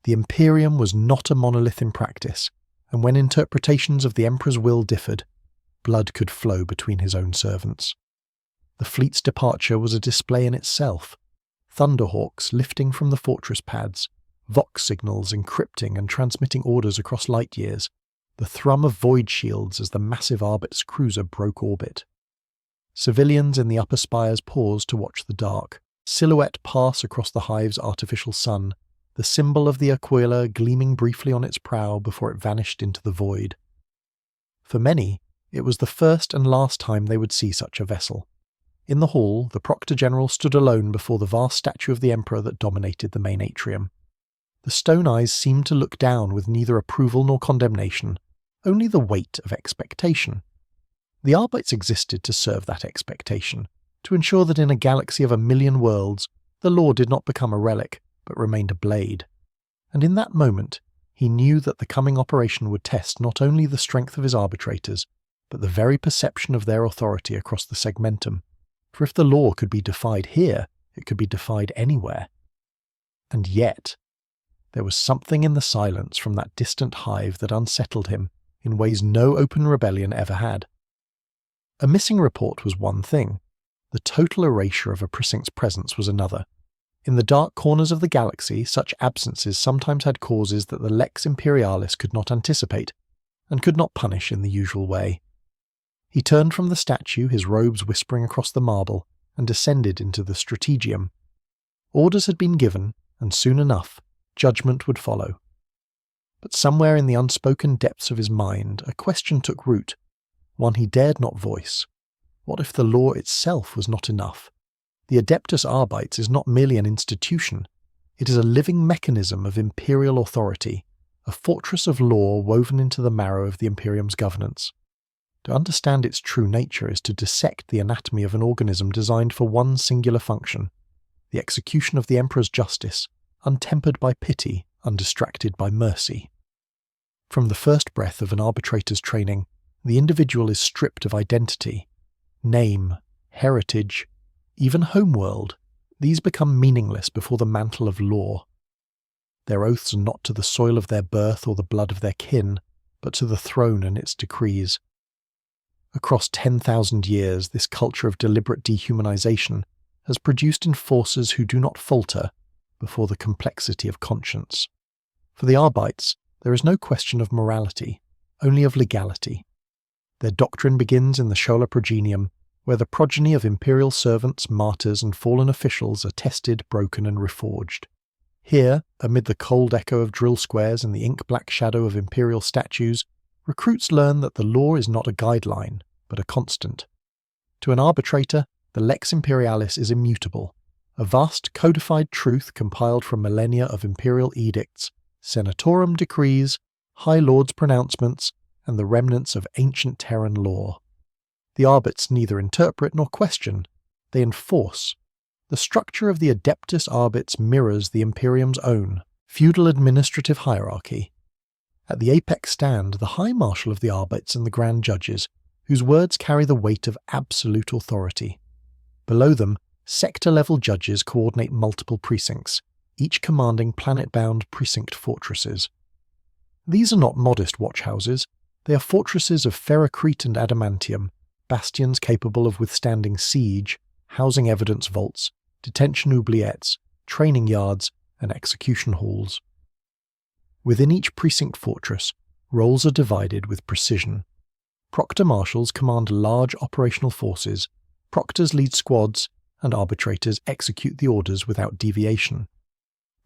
The Imperium was not a monolith in practice, and when interpretations of the Emperor's will differed, blood could flow between his own servants. The fleet's departure was a display in itself. Thunderhawks lifting from the fortress pads, Vox signals encrypting and transmitting orders across light years, the thrum of void shields as the massive Arbites cruiser broke orbit. Civilians in the upper spires paused to watch the dark silhouette pass across the hive's artificial sun, the symbol of the Aquila gleaming briefly on its prow before it vanished into the void. For many, it was the first and last time they would see such a vessel. In the hall, the Proctor General stood alone before the vast statue of the Emperor that dominated the main atrium. The stone eyes seemed to look down with neither approval nor condemnation, only the weight of expectation. The Arbites existed to serve that expectation, to ensure that in a galaxy of 1,000,000 worlds, the law did not become a relic, but remained a blade. And in that moment, he knew that the coming operation would test not only the strength of his arbitrators, but the very perception of their authority across the segmentum. For if the law could be defied here, it could be defied anywhere. And yet, there was something in the silence from that distant hive that unsettled him in ways no open rebellion ever had. A missing report was one thing. The total erasure of a precinct's presence was another. In the dark corners of the galaxy, such absences sometimes had causes that the Lex Imperialis could not anticipate, and could not punish in the usual way. He turned from the statue, his robes whispering across the marble, and descended into the strategium. Orders had been given, and soon enough, judgment would follow. But somewhere in the unspoken depths of his mind, a question took root, one he dared not voice. What if the law itself was not enough? The Adeptus Arbites is not merely an institution. It is a living mechanism of imperial authority, a fortress of law woven into the marrow of the Imperium's governance. To understand its true nature is to dissect the anatomy of an organism designed for one singular function, the execution of the Emperor's justice, untempered by pity, undistracted by mercy. From the first breath of an arbitrator's training, the individual is stripped of identity. Name, heritage, even homeworld, these become meaningless before the mantle of law. Their oaths are not to the soil of their birth or the blood of their kin, but to the throne and its decrees. Across 10,000 years, this culture of deliberate dehumanization has produced enforcers who do not falter before the complexity of conscience. For the Arbites, there is no question of morality, only of legality. Their doctrine begins in the Schola Progenium, where the progeny of imperial servants, martyrs, and fallen officials are tested, broken, and reforged. Here, amid the cold echo of drill squares and the ink-black shadow of imperial statues, recruits learn that the law is not a guideline, but a constant. To an arbitrator, the lex imperialis is immutable, a vast codified truth compiled from millennia of imperial edicts, senatorum decrees, high lords' pronouncements, and the remnants of ancient Terran law. The Arbites neither interpret nor question, they enforce. The structure of the Adeptus Arbites mirrors the Imperium's own, feudal administrative hierarchy. At the apex stand the High Marshal of the Arbites and the Grand Judges, whose words carry the weight of absolute authority. Below them, sector-level judges coordinate multiple precincts, each commanding planet-bound precinct fortresses. These are not modest watchhouses, they are fortresses of ferrocrete and adamantium, bastions capable of withstanding siege, housing evidence vaults, detention oubliettes, training yards, and execution halls. Within each precinct fortress, roles are divided with precision. Proctor marshals command large operational forces, proctors lead squads, and arbitrators execute the orders without deviation.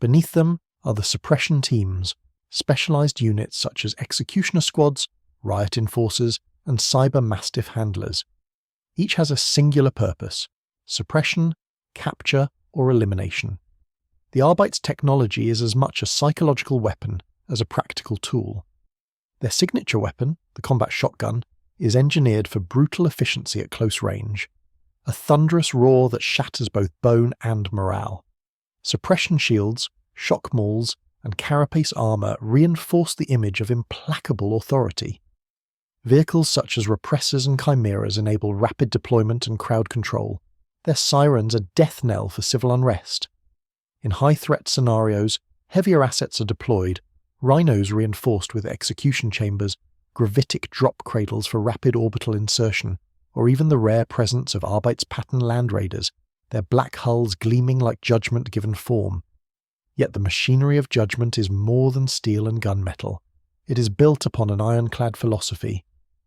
Beneath them are the suppression teams, specialized units such as executioner squads, riot enforcers, and cyber mastiff handlers. Each has a singular purpose: suppression, capture, or elimination. The Arbites' technology is as much a psychological weapon as a practical tool. Their signature weapon, the combat shotgun, is engineered for brutal efficiency at close range, a thunderous roar that shatters both bone and morale. Suppression shields, shock mauls, and carapace armor reinforce the image of implacable authority. Vehicles such as repressors and chimeras enable rapid deployment and crowd control. Their sirens are death knell for civil unrest. In high-threat scenarios, heavier assets are deployed, rhinos reinforced with execution chambers, gravitic drop cradles for rapid orbital insertion, or even the rare presence of Arbites' pattern land raiders, their black hulls gleaming like Judgement given form. Yet the machinery of Judgement is more than steel and gunmetal. It is built upon an ironclad philosophy.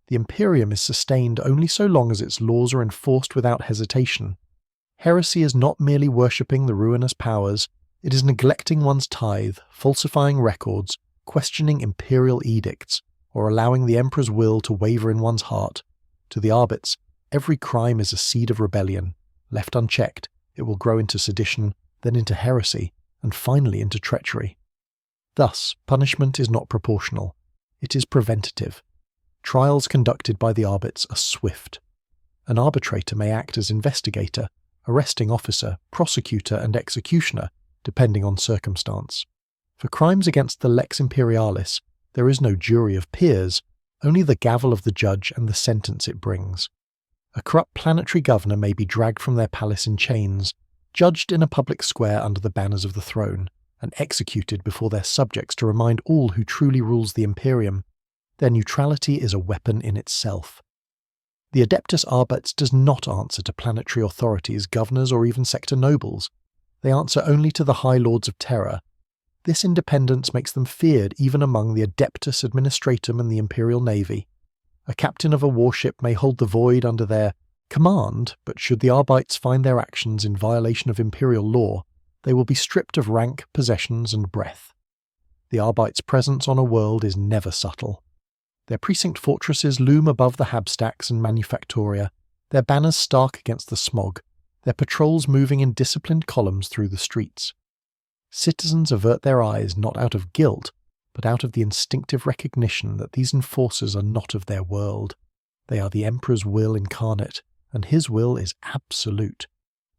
The Imperium is sustained only so long as its laws are enforced without hesitation. Heresy is not merely worshipping the ruinous powers, it is neglecting one's tithe, falsifying records, questioning imperial edicts, or allowing the Emperor's will to waver in one's heart. To the Arbites, every crime is a seed of rebellion. Left unchecked, it will grow into sedition, then into heresy, and finally into treachery. Thus, punishment is not proportional. It is preventative. Trials conducted by the Arbites are swift. An arbitrator may act as investigator, arresting officer, prosecutor, and executioner, depending on circumstance. For crimes against the lex imperialis, there is no jury of peers, only the gavel of the judge and the sentence it brings. A corrupt planetary governor may be dragged from their palace in chains, judged in a public square under the banners of the throne, and executed before their subjects to remind all who truly rules the Imperium. Their neutrality is a weapon in itself. The Adeptus Arbites does not answer to planetary authorities, governors, or even sector nobles. They answer only to the High Lords of Terror. This independence makes them feared even among the Adeptus Administratum and the Imperial Navy. A captain of a warship may hold the void under their command, but should the Arbites find their actions in violation of Imperial law, they will be stripped of rank, possessions, and breath. The Arbites' presence on a world is never subtle. Their precinct fortresses loom above the habstacks and manufactoria, their banners stark against the smog, their patrols moving in disciplined columns through the streets. Citizens avert their eyes not out of guilt, but out of the instinctive recognition that these enforcers are not of their world. They are the Emperor's will incarnate, and his will is absolute.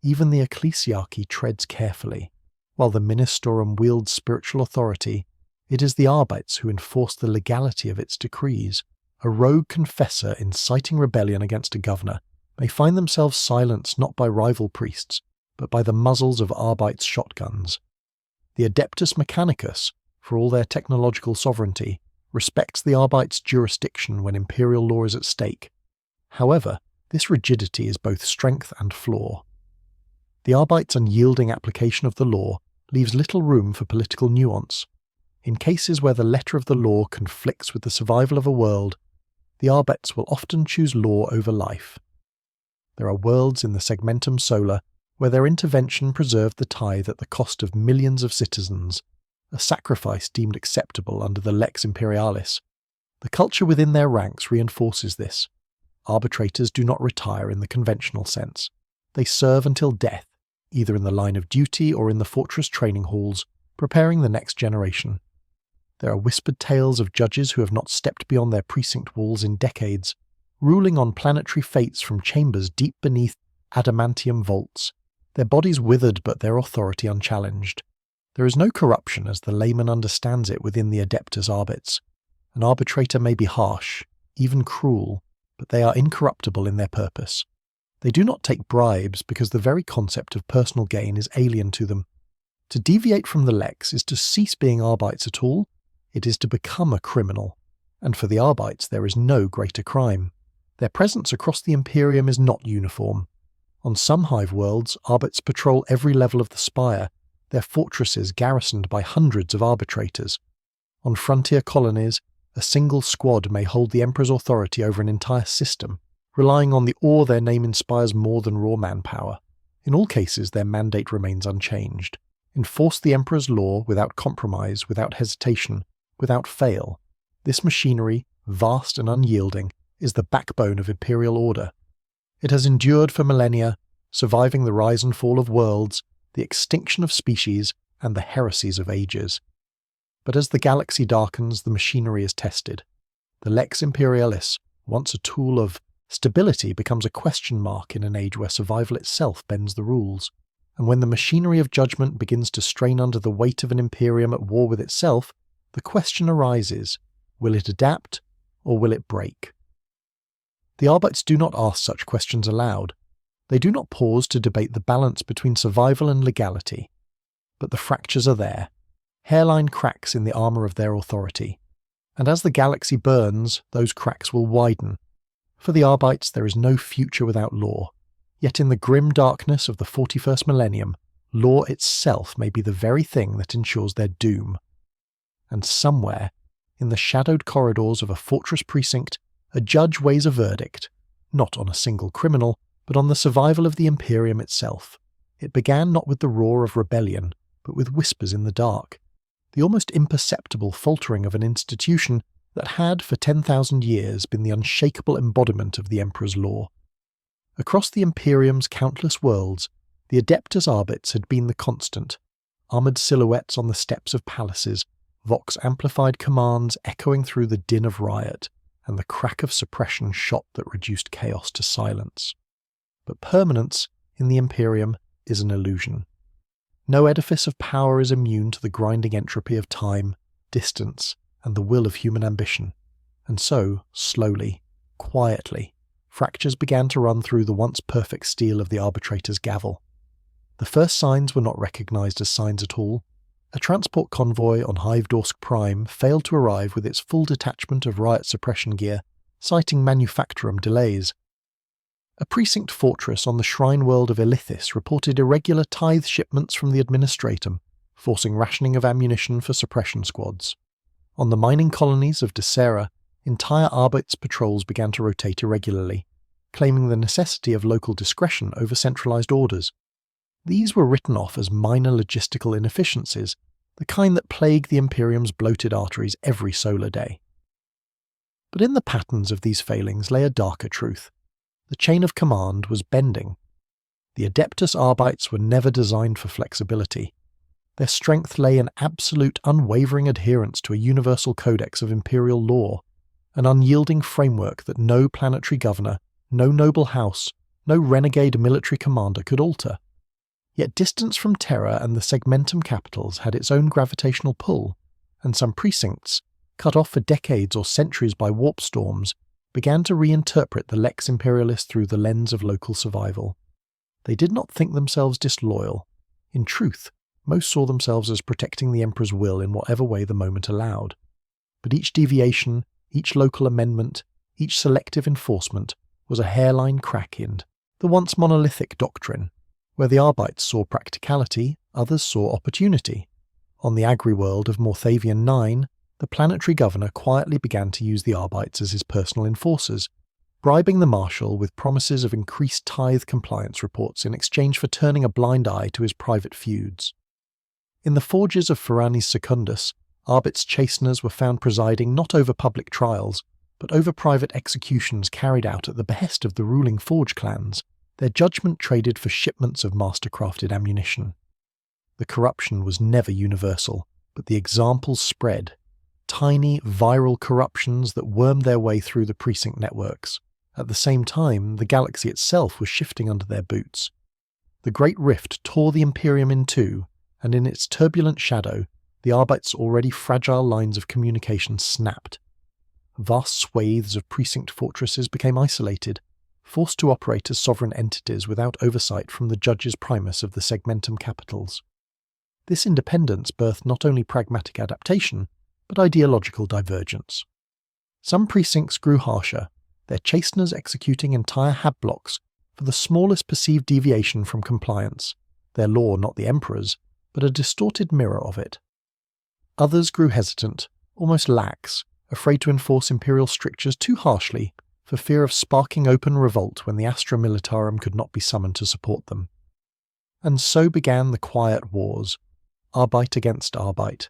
Even the ecclesiarchy treads carefully. While the ministorum wields spiritual authority, it is the Arbites who enforce the legality of its decrees. A rogue confessor inciting rebellion against a governor may find themselves silenced not by rival priests, but by the muzzles of Arbites' shotguns. The Adeptus Mechanicus, for all their technological sovereignty, respects the Arbites' jurisdiction when Imperial law is at stake. However, this rigidity is both strength and flaw. The Arbites' unyielding application of the law leaves little room for political nuance. In cases where the letter of the law conflicts with the survival of a world, the Arbites will often choose law over life. There are worlds in the segmentum solar where their intervention preserved the tithe at the cost of millions of citizens, a sacrifice deemed acceptable under the lex imperialis. The culture within their ranks reinforces this. Arbitrators do not retire in the conventional sense. They serve until death, either in the line of duty or in the fortress training halls, preparing the next generation. There are whispered tales of judges who have not stepped beyond their precinct walls in decades, ruling on planetary fates from chambers deep beneath adamantium vaults, their bodies withered but their authority unchallenged. There is no corruption as the layman understands it within the Adeptus Arbites. An arbitrator may be harsh, even cruel, but they are incorruptible in their purpose. They do not take bribes because the very concept of personal gain is alien to them. To deviate from the lex is to cease being Arbites at all. It is to become a criminal, and for the Arbites there is no greater crime. Their presence across the Imperium is not uniform. On some hive worlds, Arbites patrol every level of the spire, their fortresses garrisoned by hundreds of arbitrators. On frontier colonies, a single squad may hold the Emperor's authority over an entire system, relying on the awe their name inspires more than raw manpower. In all cases, their mandate remains unchanged. Enforce the Emperor's law without compromise, without hesitation, without fail. This machinery, vast and unyielding, is the backbone of Imperial order. It has endured for millennia, surviving the rise and fall of worlds, the extinction of species, and the heresies of ages. But as the galaxy darkens, the machinery is tested. The lex imperialis, once a tool of stability, becomes a question mark in an age where survival itself bends the rules. And when the machinery of judgment begins to strain under the weight of an Imperium at war with itself, the question arises, will it adapt, or will it break? The Arbites do not ask such questions aloud. They do not pause to debate the balance between survival and legality. But the fractures are there, hairline cracks in the armour of their authority. And as the galaxy burns, those cracks will widen. For the Arbites there is no future without law. Yet in the grim darkness of the 41st millennium, law itself may be the very thing that ensures their doom. And somewhere, in the shadowed corridors of a fortress precinct, a judge weighs a verdict, not on a single criminal, but on the survival of the Imperium itself. It began not with the roar of rebellion, but with whispers in the dark, the almost imperceptible faltering of an institution that had for 10,000 years been the unshakable embodiment of the Emperor's law. Across the Imperium's countless worlds, the Adeptus Arbites had been the constant, armoured silhouettes on the steps of palaces, vox-amplified commands echoing through the din of riot, and the crack of suppression shot that reduced chaos to silence. But permanence, in the Imperium, is an illusion. No edifice of power is immune to the grinding entropy of time, distance, and the will of human ambition. And so, slowly, quietly, fractures began to run through the once perfect steel of the arbitrator's gavel. The first signs were not recognised as signs at all. A transport convoy on Hive Dorsk Prime failed to arrive with its full detachment of riot suppression gear, citing manufactorum delays. A precinct fortress on the shrine world of Elithis reported irregular tithe shipments from the administratum, forcing rationing of ammunition for suppression squads. On the mining colonies of Desera, entire Arbites patrols began to rotate irregularly, claiming the necessity of local discretion over centralized orders. These were written off as minor logistical inefficiencies, the kind that plague the Imperium's bloated arteries every solar day. But in the patterns of these failings lay a darker truth. The chain of command was bending. The Adeptus Arbites were never designed for flexibility. Their strength lay in absolute unwavering adherence to a universal codex of Imperial law, an unyielding framework that no planetary governor, no noble house, no renegade military commander could alter. Yet distance from Terra and the segmentum capitals had its own gravitational pull, and some precincts, cut off for decades or centuries by warp storms, began to reinterpret the Lex Imperialis through the lens of local survival. They did not think themselves disloyal. In truth, most saw themselves as protecting the Emperor's will in whatever way the moment allowed. But each deviation, each local amendment, each selective enforcement was a hairline crack in the once monolithic doctrine. Where the Arbites saw practicality, others saw opportunity. On the agri-world of Morthavian 9, the planetary governor quietly began to use the Arbites as his personal enforcers, bribing the marshal with promises of increased tithe compliance reports in exchange for turning a blind eye to his private feuds. In the forges of Ferranis Secundus, Arbites chasteners were found presiding not over public trials, but over private executions carried out at the behest of the ruling forge clans, their judgment traded for shipments of master-crafted ammunition. The corruption was never universal, but the examples spread. Tiny, viral corruptions that wormed their way through the precinct networks. At the same time, the galaxy itself was shifting under their boots. The Great Rift tore the Imperium in two, and in its turbulent shadow, the Arbites' already fragile lines of communication snapped. Vast swathes of precinct fortresses became isolated, forced to operate as sovereign entities without oversight from the Judges Primus of the segmentum capitals. This independence birthed not only pragmatic adaptation, but ideological divergence. Some precincts grew harsher, their chasteners executing entire hab blocks for the smallest perceived deviation from compliance, their law not the Emperor's, but a distorted mirror of it. Others grew hesitant, almost lax, afraid to enforce Imperial strictures too harshly, for fear of sparking open revolt when the Astra Militarum could not be summoned to support them. And so began the quiet wars, Arbite against Arbite,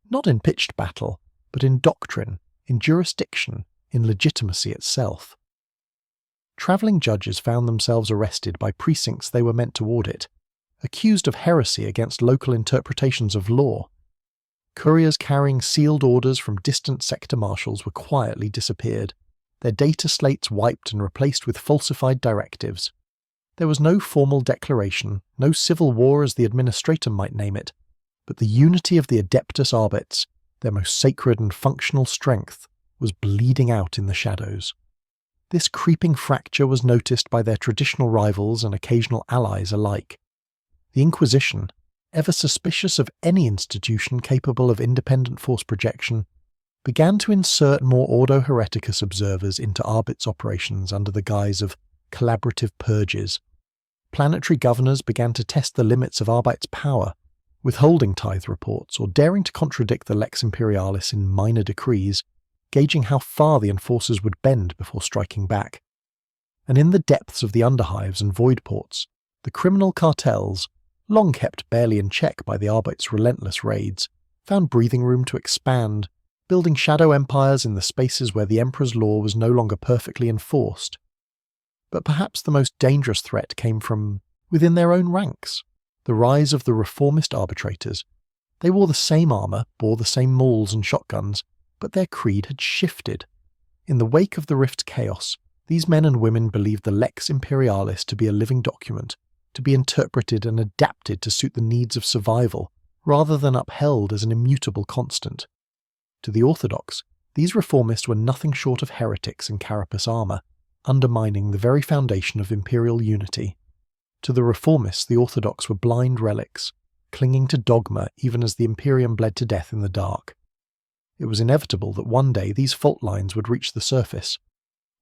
not in pitched battle, but in doctrine, in jurisdiction, in legitimacy itself. Travelling judges found themselves arrested by precincts they were meant to audit, accused of heresy against local interpretations of law. Couriers carrying sealed orders from distant sector marshals were quietly disappeared, their data slates wiped and replaced with falsified directives. There was no formal declaration, no civil war as the administrator might name it, but the unity of the Adeptus Arbites, their most sacred and functional strength, was bleeding out in the shadows. This creeping fracture was noticed by their traditional rivals and occasional allies alike. The Inquisition, ever suspicious of any institution capable of independent force projection, began to insert more Ordo Hereticus observers into Arbites operations under the guise of collaborative purges. Planetary governors began to test the limits of Arbites' power, withholding tithe reports or daring to contradict the Lex Imperialis in minor decrees, gauging how far the enforcers would bend before striking back. And in the depths of the underhives and void ports, the criminal cartels, long kept barely in check by the Arbites' relentless raids, found breathing room to expand, building shadow empires in the spaces where the Emperor's law was no longer perfectly enforced. But perhaps the most dangerous threat came from within their own ranks, the rise of the reformist arbitrators. They wore the same armour, bore the same mauls and shotguns, but their creed had shifted. In the wake of the Rift's chaos, these men and women believed the Lex Imperialis to be a living document, to be interpreted and adapted to suit the needs of survival, rather than upheld as an immutable constant. To the Orthodox, these reformists were nothing short of heretics in carapace armour, undermining the very foundation of Imperial unity. To the reformists, the Orthodox were blind relics, clinging to dogma even as the Imperium bled to death in the dark. It was inevitable that one day these fault lines would reach the surface.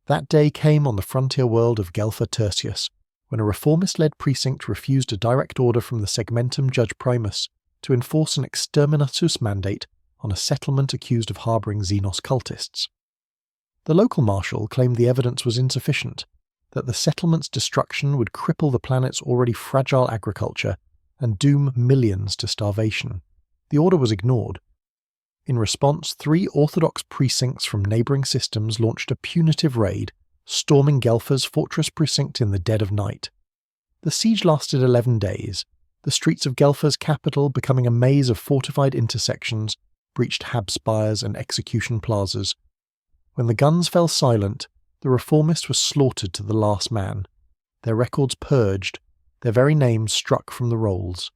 That day came on the frontier world of Gelfa Tertius, when a reformist-led precinct refused a direct order from the segmentum Judge Primus to enforce an exterminatus mandate on a settlement accused of harbouring Xenos cultists. The local marshal claimed the evidence was insufficient, that the settlement's destruction would cripple the planet's already fragile agriculture and doom millions to starvation. The order was ignored. In response, 3 Orthodox precincts from neighbouring systems launched a punitive raid, storming Gelfa's fortress precinct in the dead of night. The siege lasted 11 days, the streets of Gelfa's capital becoming a maze of fortified intersections, breached hab spires and execution plazas. When the guns fell silent, the reformists were slaughtered to the last man, their records purged, their very names struck from the rolls.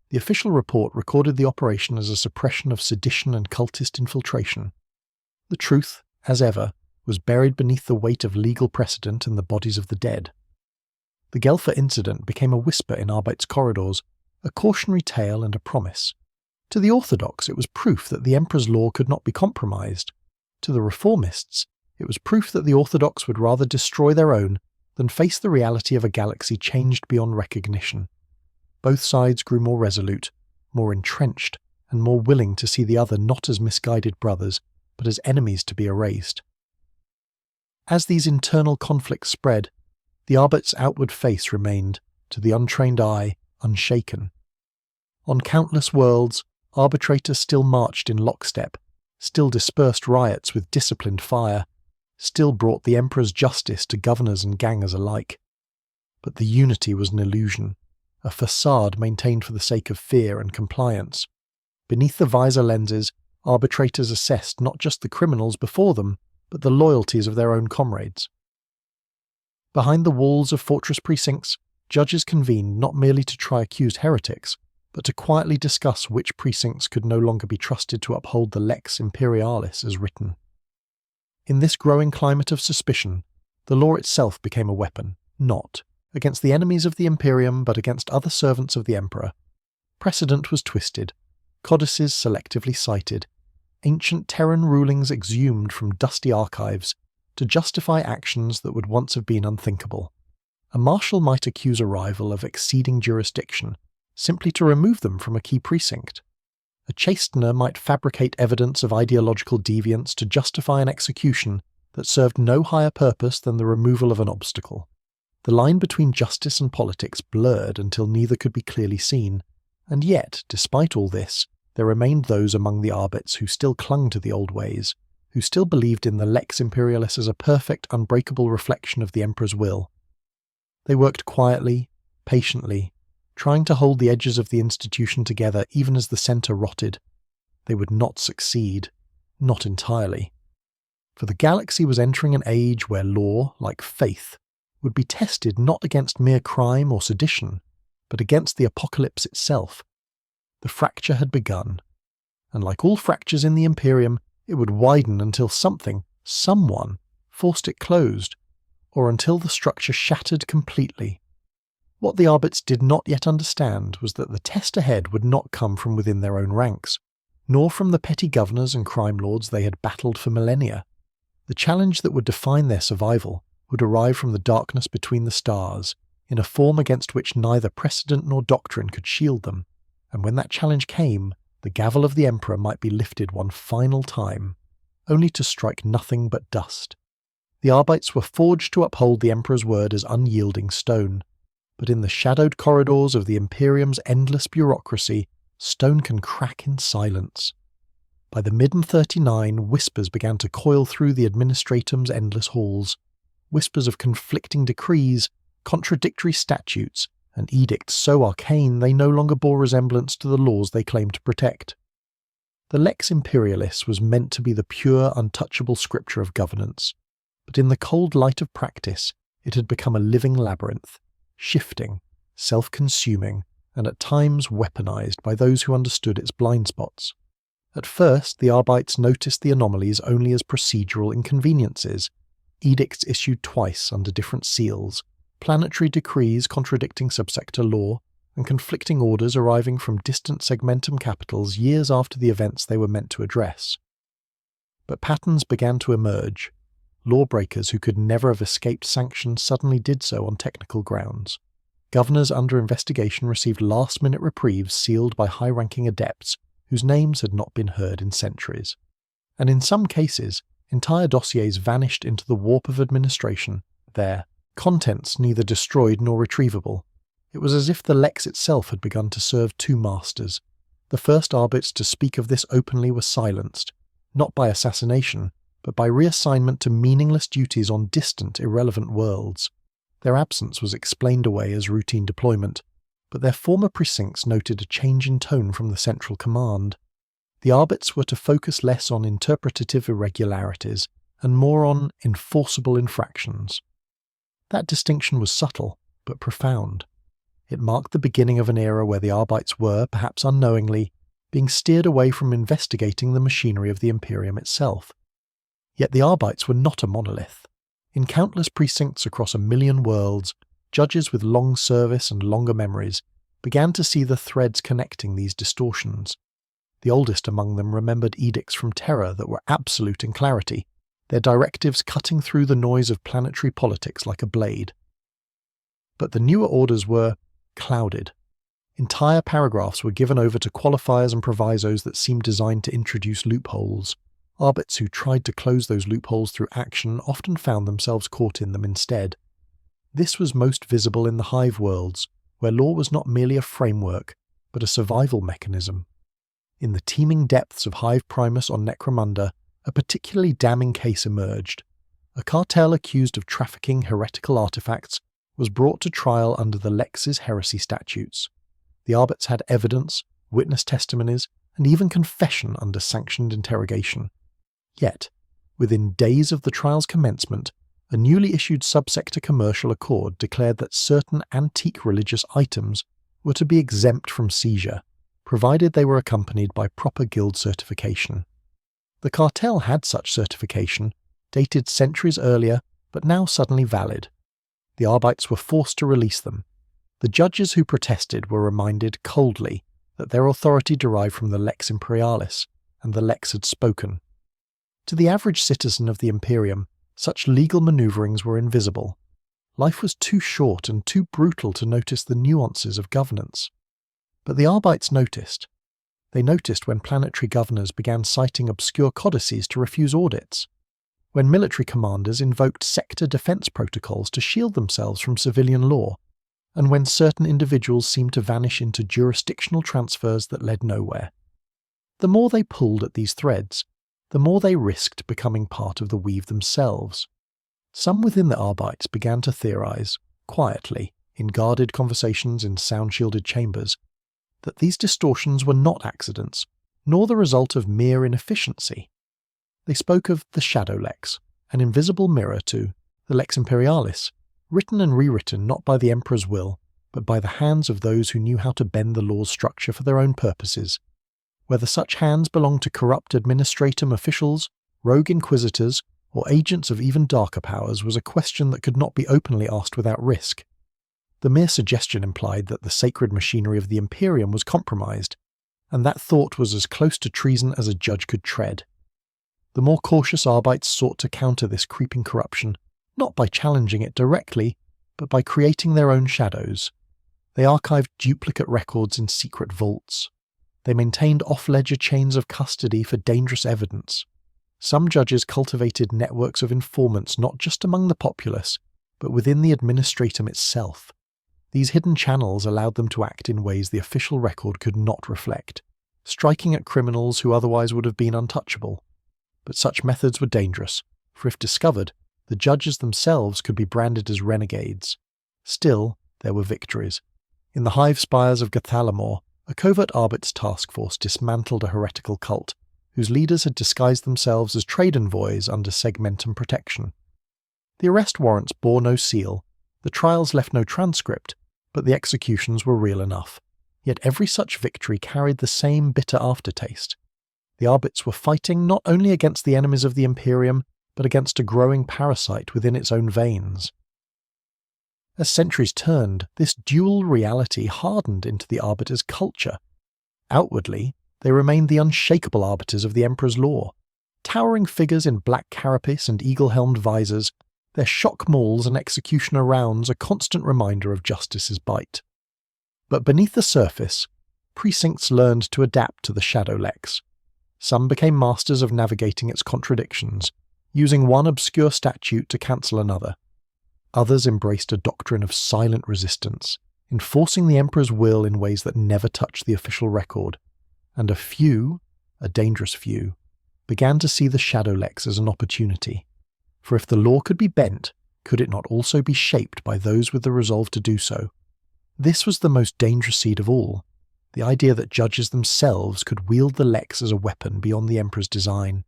The official report recorded the operation as a suppression of sedition and cultist infiltration. The truth, as ever, was buried beneath the weight of legal precedent and the bodies of the dead. The Gelfa incident became a whisper in Arbites corridors, a cautionary tale and a promise. To the Orthodox, it was proof that the Emperor's law could not be compromised. To the Reformists, it was proof that the Orthodox would rather destroy their own than face the reality of a galaxy changed beyond recognition. Both sides grew more resolute, more entrenched, and more willing to see the other not as misguided brothers, but as enemies to be erased. As these internal conflicts spread, the Arbiters' outward face remained, to the untrained eye, unshaken. On countless worlds, arbitrators still marched in lockstep, still dispersed riots with disciplined fire, still brought the Emperor's justice to governors and gangers alike. But the unity was an illusion, a facade maintained for the sake of fear and compliance. Beneath the visor lenses, arbitrators assessed not just the criminals before them, but the loyalties of their own comrades. Behind the walls of fortress precincts, judges convened not merely to try accused heretics, but to quietly discuss which precincts could no longer be trusted to uphold the lex imperialis as written. In this growing climate of suspicion, the law itself became a weapon, not against the enemies of the Imperium but against other servants of the Emperor. Precedent was twisted, codices selectively cited, ancient Terran rulings exhumed from dusty archives to justify actions that would once have been unthinkable. A marshal might accuse a rival of exceeding jurisdiction, simply to remove them from a key precinct. A chastener might fabricate evidence of ideological deviance to justify an execution that served no higher purpose than the removal of an obstacle. The line between justice and politics blurred until neither could be clearly seen, and yet, despite all this, there remained those among the Arbites who still clung to the old ways, who still believed in the lex imperialis as a perfect, unbreakable reflection of the Emperor's will. They worked quietly, patiently, trying to hold the edges of the institution together even as the centre rotted. They would not succeed, not entirely. For the galaxy was entering an age where law, like faith, would be tested not against mere crime or sedition, but against the apocalypse itself. The fracture had begun, and like all fractures in the Imperium, it would widen until something, someone, forced it closed, or until the structure shattered completely. What the Arbites did not yet understand was that the test ahead would not come from within their own ranks, nor from the petty governors and crime lords they had battled for millennia. The challenge that would define their survival would arrive from the darkness between the stars, in a form against which neither precedent nor doctrine could shield them, and when that challenge came, the gavel of the Emperor might be lifted one final time, only to strike nothing but dust. The Arbites were forged to uphold the Emperor's word as unyielding stone, but in the shadowed corridors of the Imperium's endless bureaucracy, stone can crack in silence. By the mid-39, whispers began to coil through the administratum's endless halls, whispers of conflicting decrees, contradictory statutes, and edicts so arcane they no longer bore resemblance to the laws they claimed to protect. The Lex Imperialis was meant to be the pure, untouchable scripture of governance, but in the cold light of practice, it had become a living labyrinth, shifting, self-consuming, and at times weaponized by those who understood its blind spots. At first, the Arbites noticed the anomalies only as procedural inconveniences, edicts issued twice under different seals, planetary decrees contradicting subsector law, and conflicting orders arriving from distant segmentum capitals years after the events they were meant to address. But patterns began to emerge. Lawbreakers who could never have escaped sanction suddenly did so on technical grounds. Governors under investigation received last-minute reprieves sealed by high-ranking adepts whose names had not been heard in centuries. And in some cases, Entire dossiers vanished into the warp of administration, their contents neither destroyed nor retrievable. It was as if the Lex itself had begun to serve two masters. The first Arbites to speak of this openly were silenced, not by assassination, but by reassignment to meaningless duties on distant, irrelevant worlds. Their absence was explained away as routine deployment, but their former precincts noted a change in tone from the central command. The Arbites were to focus less on interpretative irregularities and more on enforceable infractions. That distinction was subtle, but profound. It marked the beginning of an era where the Arbites were, perhaps unknowingly, being steered away from investigating the machinery of the Imperium itself. Yet the Arbites were not a monolith. In countless precincts across 1,000,000 worlds, judges with long service and longer memories began to see the threads connecting these distortions. The oldest among them remembered edicts from Terra that were absolute in clarity, their directives cutting through the noise of planetary politics like a blade. But the newer orders were clouded. Entire paragraphs were given over to qualifiers and provisos that seemed designed to introduce loopholes. Arbites who tried to close those loopholes through action often found themselves caught in them instead. This was most visible in the Hive worlds, where law was not merely a framework, but a survival mechanism. In the teeming depths of Hive Primus on Necromunda, a particularly damning case emerged. A cartel accused of trafficking heretical artifacts was brought to trial under the Lex's heresy statutes. The Arbites had evidence, witness testimonies, and even confession under sanctioned interrogation. Yet, within days of the trial's commencement, a newly issued subsector commercial accord declared that certain antique religious items were to be exempt from seizure, provided they were accompanied by proper guild certification. The cartel had such certification, dated centuries earlier, but now suddenly valid. The Arbites were forced to release them. The judges who protested were reminded coldly that their authority derived from the Lex Imperialis, and the Lex had spoken. To the average citizen of the Imperium, such legal maneuverings were invisible. Life was too short and too brutal to notice the nuances of governance. But the Arbites noticed. They noticed when planetary governors began citing obscure codices to refuse audits, when military commanders invoked sector defense protocols to shield themselves from civilian law, and when certain individuals seemed to vanish into jurisdictional transfers that led nowhere. The more they pulled at these threads, the more they risked becoming part of the weave themselves. Some within the Arbites began to theorize, quietly, in guarded conversations in sound-shielded chambers, that these distortions were not accidents, nor the result of mere inefficiency. They spoke of the Shadow Lex, an invisible mirror to the Lex Imperialis, written and rewritten not by the Emperor's will, but by the hands of those who knew how to bend the law's structure for their own purposes. Whether such hands belonged to corrupt administratum officials, rogue inquisitors, or agents of even darker powers was a question that could not be openly asked without risk. The mere suggestion implied that the sacred machinery of the Imperium was compromised, and that thought was as close to treason as a judge could tread. The more cautious Arbites sought to counter this creeping corruption, not by challenging it directly, but by creating their own shadows. They archived duplicate records in secret vaults. They maintained off-ledger chains of custody for dangerous evidence. Some judges cultivated networks of informants not just among the populace, but within the administratum itself. These hidden channels allowed them to act in ways the official record could not reflect, striking at criminals who otherwise would have been untouchable. But such methods were dangerous, for if discovered, the judges themselves could be branded as renegades. Still, there were victories. In the hive spires of Gathalamor, a covert Arbites task force dismantled a heretical cult, whose leaders had disguised themselves as trade envoys under segmentum protection. The arrest warrants bore no seal, the trials left no transcript, but the executions were real enough. Yet every such victory carried the same bitter aftertaste. The Arbites were fighting not only against the enemies of the Imperium, but against a growing parasite within its own veins. As centuries turned, this dual reality hardened into the Arbiters' culture. Outwardly, they remained the unshakable arbiters of the Emperor's law. Towering figures in black carapace and eagle-helmed visors, their shock mauls and executioner rounds a constant reminder of justice's bite. But beneath the surface, precincts learned to adapt to the Shadow Lex. Some became masters of navigating its contradictions, using one obscure statute to cancel another. Others embraced a doctrine of silent resistance, enforcing the emperor's will in ways that never touched the official record. And a few, a dangerous few, began to see the Shadow Lex as an opportunity. For if the law could be bent, could it not also be shaped by those with the resolve to do so? This was the most dangerous seed of all, the idea that judges themselves could wield the Lex as a weapon beyond the emperor's design.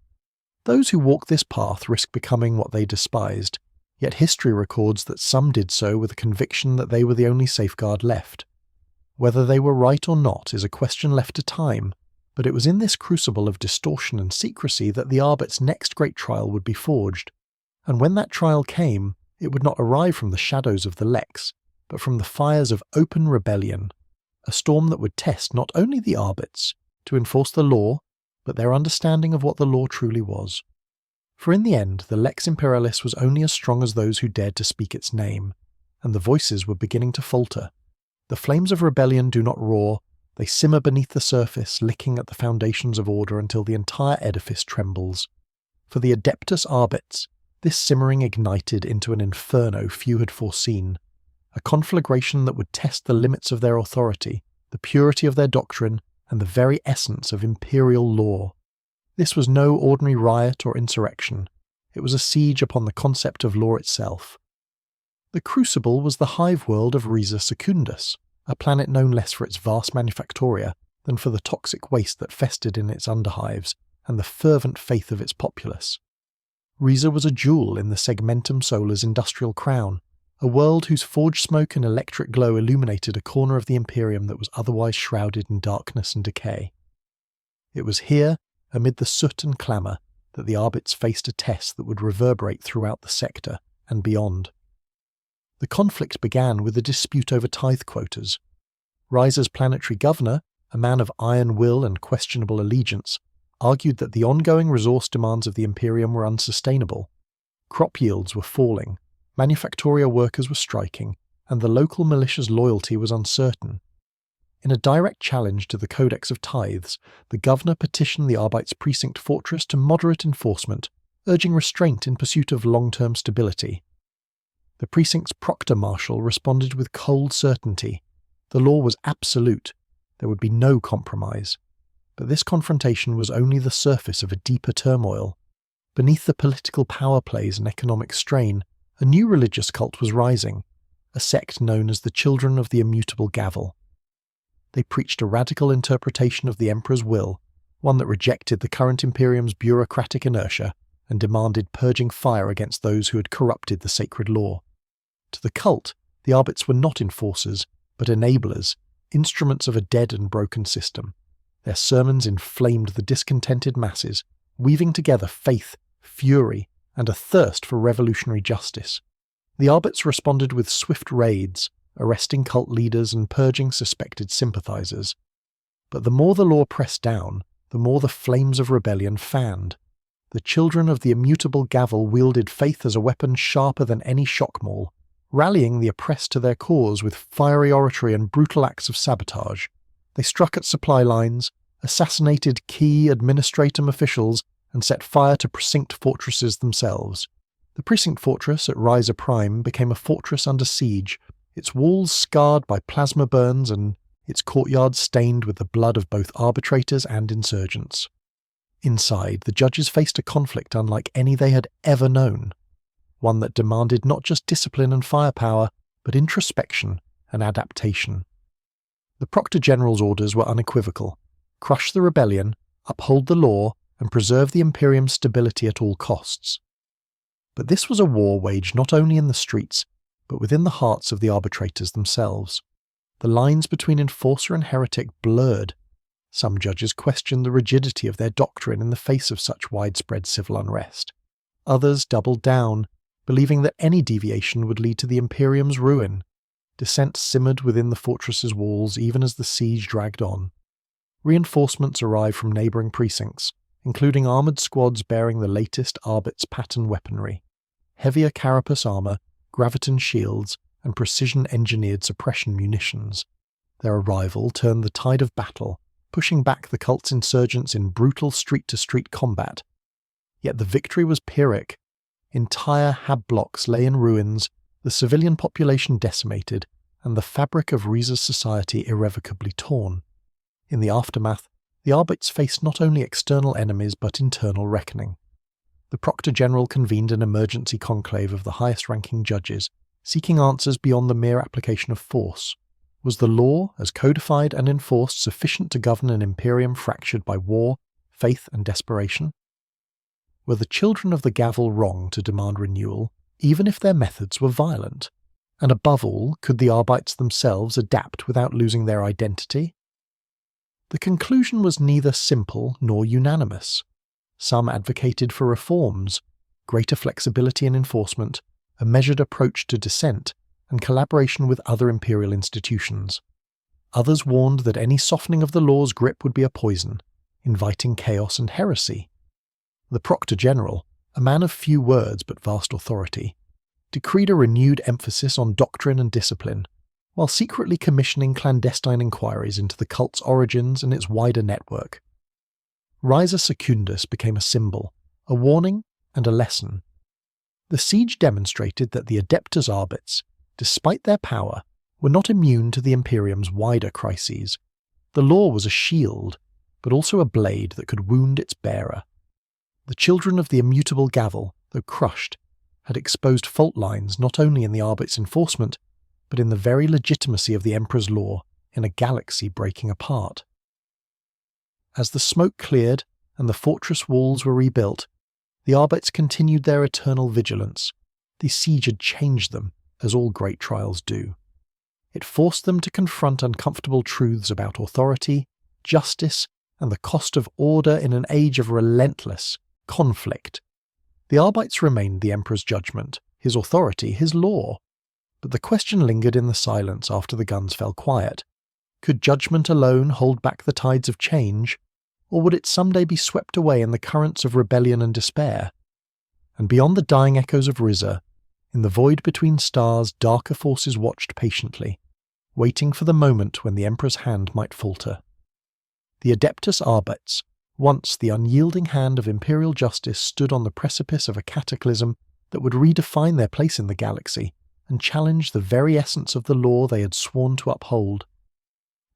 Those who walked this path risked becoming what they despised, yet history records that some did so with a conviction that they were the only safeguard left. Whether they were right or not is a question left to time, but it was in this crucible of distortion and secrecy that the Arbit's next great trial would be forged. And when that trial came, it would not arrive from the shadows of the Lex, but from the fires of open rebellion, a storm that would test not only the Arbits to enforce the law, but their understanding of what the law truly was. For in the end, the Lex Imperialis was only as strong as those who dared to speak its name, and the voices were beginning to falter. The flames of rebellion do not roar, they simmer beneath the surface, licking at the foundations of order until the entire edifice trembles. For the Adeptus Arbites, this simmering ignited into an inferno few had foreseen, a conflagration that would test the limits of their authority, the purity of their doctrine, and the very essence of imperial law. This was no ordinary riot or insurrection. It was a siege upon the concept of law itself. The crucible was the hive world of Riza Secundus, a planet known less for its vast manufactoria than for the toxic waste that festered in its underhives and the fervent faith of its populace. Riza was a jewel in the Segmentum Solar's industrial crown, a world whose forge smoke and electric glow illuminated a corner of the Imperium that was otherwise shrouded in darkness and decay. It was here, amid the soot and clamour, that the Arbits faced a test that would reverberate throughout the sector and beyond. The conflict began with a dispute over tithe quotas. Riza's planetary governor, a man of iron will and questionable allegiance, argued that the ongoing resource demands of the Imperium were unsustainable. Crop yields were falling, manufactoria workers were striking, and the local militia's loyalty was uncertain. In a direct challenge to the Codex of Tithes, the governor petitioned the Arbites' precinct fortress to moderate enforcement, urging restraint in pursuit of long-term stability. The precinct's proctor marshal responded with cold certainty. The law was absolute. There would be no compromise. But this confrontation was only the surface of a deeper turmoil. Beneath the political power plays and economic strain, a new religious cult was rising, a sect known as the Children of the Immutable Gavel. They preached a radical interpretation of the Emperor's will, one that rejected the current Imperium's bureaucratic inertia and demanded purging fire against those who had corrupted the sacred law. To the cult, the Arbits were not enforcers, but enablers, instruments of a dead and broken system. Their sermons inflamed the discontented masses, weaving together faith, fury, and a thirst for revolutionary justice. The Arbits responded with swift raids, arresting cult leaders and purging suspected sympathizers. But the more the law pressed down, the more the flames of rebellion fanned. The Children of the Immutable Gavel wielded faith as a weapon sharper than any shock maul, rallying the oppressed to their cause with fiery oratory and brutal acts of sabotage. They struck at supply lines, assassinated key administratum officials, and set fire to precinct fortresses themselves. The precinct fortress at Riza Prime became a fortress under siege, its walls scarred by plasma burns and its courtyard stained with the blood of both arbitrators and insurgents. Inside, the judges faced a conflict unlike any they had ever known, one that demanded not just discipline and firepower, but introspection and adaptation. The Proctor General's orders were unequivocal: crush the rebellion, uphold the law, and preserve the Imperium's stability at all costs. But this was a war waged not only in the streets, but within the hearts of the arbitrators themselves. The lines between enforcer and heretic blurred. Some judges questioned the rigidity of their doctrine in the face of such widespread civil unrest. Others doubled down, believing that any deviation would lead to the Imperium's ruin. Dissent simmered within the fortress's walls even as the siege dragged on. Reinforcements arrived from neighbouring precincts, including armoured squads bearing the latest Arbits pattern weaponry, heavier carapace armour, graviton shields, and precision-engineered suppression munitions. Their arrival turned the tide of battle, pushing back the cult's insurgents in brutal street-to-street combat. Yet the victory was Pyrrhic, Entire hab blocks lay in ruins, the civilian population decimated, and the fabric of Riza's society irrevocably torn. In the aftermath, the Arbites faced not only external enemies but internal reckoning. The Proctor General convened an emergency conclave of the highest-ranking judges, seeking answers beyond the mere application of force. Was the law, as codified and enforced, sufficient to govern an Imperium fractured by war, faith, and desperation? Were the children of the gavel wrong to demand renewal, even if their methods were violent? And above all, could the Arbites themselves adapt without losing their identity? The conclusion was neither simple nor unanimous. Some advocated for reforms, greater flexibility in enforcement, a measured approach to dissent, and collaboration with other imperial institutions. Others warned that any softening of the law's grip would be a poison, inviting chaos and heresy. The Proctor General, a man of few words but vast authority, decreed a renewed emphasis on doctrine and discipline, while secretly commissioning clandestine inquiries into the cult's origins and its wider network. Riza Secundus became a symbol, a warning, and a lesson. The siege demonstrated that the Adeptus Arbites, despite their power, were not immune to the Imperium's wider crises. The law was a shield, but also a blade that could wound its bearer. The children of the immutable gavel, though crushed, had exposed fault lines not only in the Arbites' enforcement, but in the very legitimacy of the Emperor's law in a galaxy breaking apart. As the smoke cleared and the fortress walls were rebuilt, the Arbites continued their eternal vigilance. The siege had changed them, as all great trials do. It forced them to confront uncomfortable truths about authority, justice, and the cost of order in an age of relentless conflict. The Arbites remained the Emperor's judgment, his authority, his law. But the question lingered in the silence after the guns fell quiet. Could judgment alone hold back the tides of change, or would it someday be swept away in the currents of rebellion and despair? And beyond the dying echoes of Riza, in the void between stars, darker forces watched patiently, waiting for the moment when the Emperor's hand might falter. The Adeptus Arbites, once the unyielding hand of imperial justice, stood on the precipice of a cataclysm that would redefine their place in the galaxy and challenge the very essence of the law they had sworn to uphold.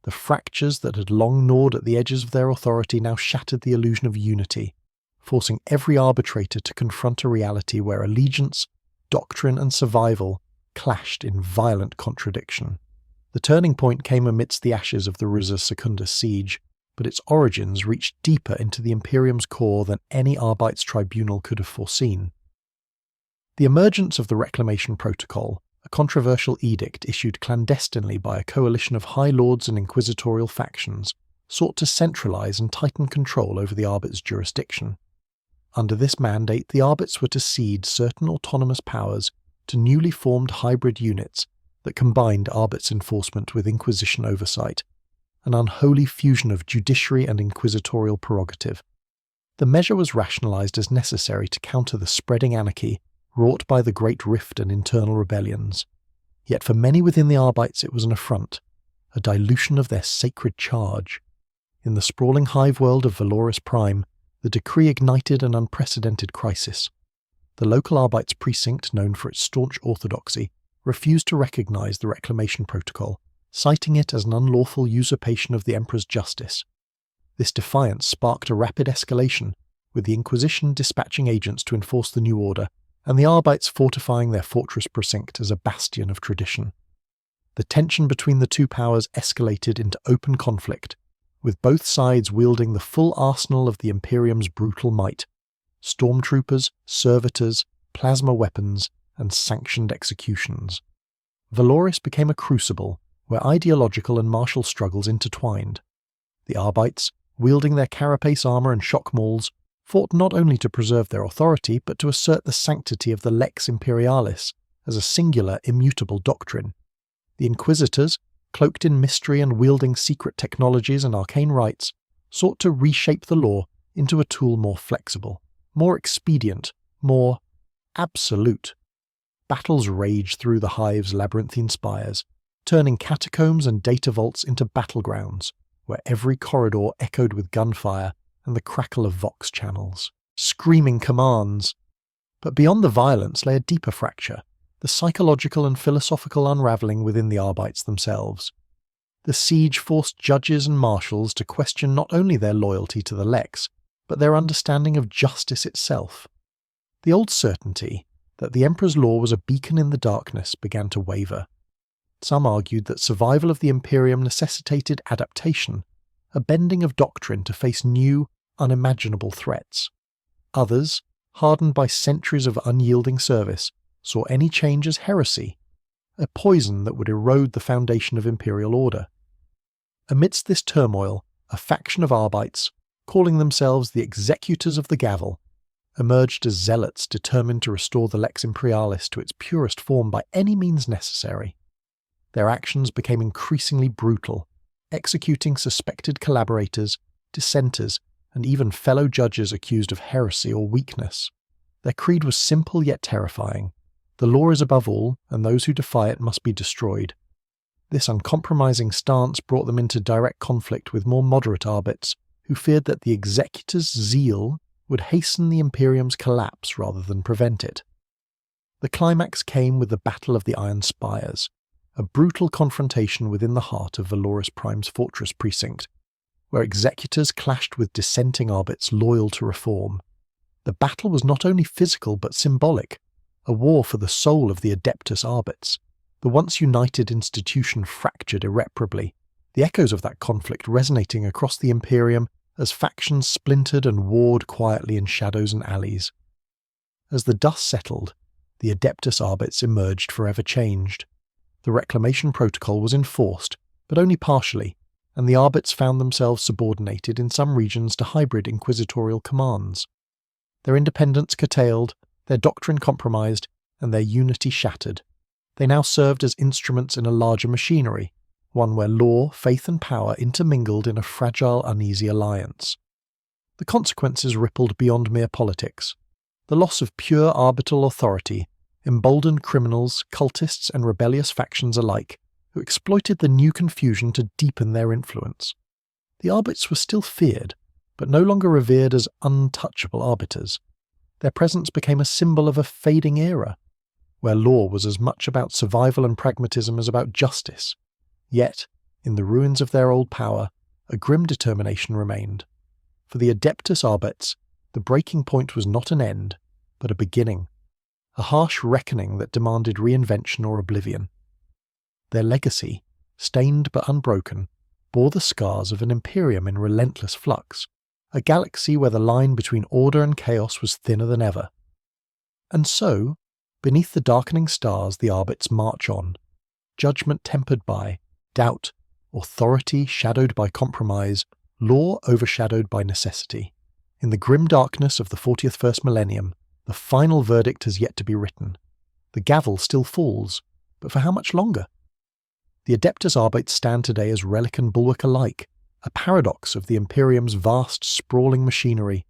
The fractures that had long gnawed at the edges of their authority now shattered the illusion of unity, forcing every arbitrator to confront a reality where allegiance, doctrine, and survival clashed in violent contradiction. The turning point came amidst the ashes of the Riza Secundus siege, but its origins reached deeper into the Imperium's core than any Arbites tribunal could have foreseen. The emergence of the Reclamation Protocol, a controversial edict issued clandestinely by a coalition of High Lords and inquisitorial factions, sought to centralize and tighten control over the Arbites' jurisdiction. Under this mandate, the Arbites were to cede certain autonomous powers to newly formed hybrid units that combined Arbites enforcement with Inquisition oversight, an unholy fusion of judiciary and inquisitorial prerogative. The measure was rationalized as necessary to counter the spreading anarchy wrought by the Great Rift and internal rebellions. Yet for many within the Arbites it was an affront, a dilution of their sacred charge. In the sprawling hive world of Valoris Prime, the decree ignited an unprecedented crisis. The local Arbites precinct, known for its staunch orthodoxy, refused to recognize the Reclamation Protocol, citing it as an unlawful usurpation of the Emperor's justice. This defiance sparked a rapid escalation, with the Inquisition dispatching agents to enforce the new order, and the Arbites fortifying their fortress precinct as a bastion of tradition. The tension between the two powers escalated into open conflict, with both sides wielding the full arsenal of the Imperium's brutal might: stormtroopers, servitors, plasma weapons, and sanctioned executions. Valoris became a crucible where ideological and martial struggles intertwined. The Arbites, wielding their carapace armor and shock mauls, fought not only to preserve their authority but to assert the sanctity of the Lex Imperialis as a singular, immutable doctrine. The Inquisitors, cloaked in mystery and wielding secret technologies and arcane rites, sought to reshape the law into a tool more flexible, more expedient, more absolute. Battles raged through the hive's labyrinthine spires, turning catacombs and data vaults into battlegrounds, where every corridor echoed with gunfire and the crackle of vox channels, screaming commands. But beyond the violence lay a deeper fracture, the psychological and philosophical unravelling within the Arbites themselves. The siege forced judges and marshals to question not only their loyalty to the Lex, but their understanding of justice itself. The old certainty that the Emperor's law was a beacon in the darkness began to waver. Some argued that survival of the Imperium necessitated adaptation, a bending of doctrine to face new, unimaginable threats. Others, hardened by centuries of unyielding service, saw any change as heresy, a poison that would erode the foundation of imperial order. Amidst this turmoil, a faction of Arbites, calling themselves the executors of the gavel, emerged as zealots determined to restore the Lex Imperialis to its purest form by any means necessary. Their actions became increasingly brutal, executing suspected collaborators, dissenters, and even fellow judges accused of heresy or weakness. Their creed was simple yet terrifying. The law is above all, and those who defy it must be destroyed. This uncompromising stance brought them into direct conflict with more moderate Arbites, who feared that the executors' zeal would hasten the Imperium's collapse rather than prevent it. The climax came with the Battle of the Iron Spires, a brutal confrontation within the heart of Valoris Prime's fortress precinct, where executors clashed with dissenting Arbites loyal to reform. The battle was not only physical but symbolic, a war for the soul of the Adeptus Arbites. The once united institution fractured irreparably, the echoes of that conflict resonating across the Imperium as factions splintered and warred quietly in shadows and alleys. As the dust settled, the Adeptus Arbites emerged forever changed. The Reclamation Protocol was enforced, but only partially, and the Arbites found themselves subordinated in some regions to hybrid inquisitorial commands. Their independence curtailed, their doctrine compromised, and their unity shattered. They now served as instruments in a larger machinery, one where law, faith and power intermingled in a fragile, uneasy alliance. The consequences rippled beyond mere politics. The loss of pure arbitral authority emboldened criminals, cultists and rebellious factions alike, who exploited the new confusion to deepen their influence. The Arbites were still feared, but no longer revered as untouchable arbiters. Their presence became a symbol of a fading era, where law was as much about survival and pragmatism as about justice. Yet, in the ruins of their old power, a grim determination remained. For the Adeptus Arbites, the breaking point was not an end, but a beginning, a harsh reckoning that demanded reinvention or oblivion. Their legacy, stained but unbroken, bore the scars of an Imperium in relentless flux, a galaxy where the line between order and chaos was thinner than ever. And so, beneath the darkening stars the Arbites march on, judgment tempered by doubt, authority shadowed by compromise, law overshadowed by necessity. In the grim darkness of the 41st millennium, the final verdict has yet to be written. The gavel still falls, but for how much longer? The Adeptus Arbites stand today as relic and bulwark alike, a paradox of the Imperium's vast, sprawling machinery.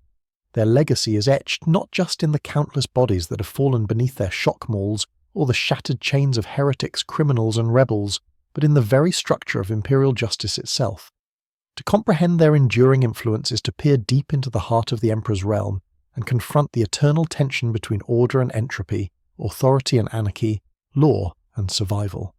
Their legacy is etched not just in the countless bodies that have fallen beneath their shock mauls or the shattered chains of heretics, criminals and rebels, but in the very structure of imperial justice itself. To comprehend their enduring influence is to peer deep into the heart of the Emperor's realm and confront the eternal tension between order and entropy, authority and anarchy, law and survival.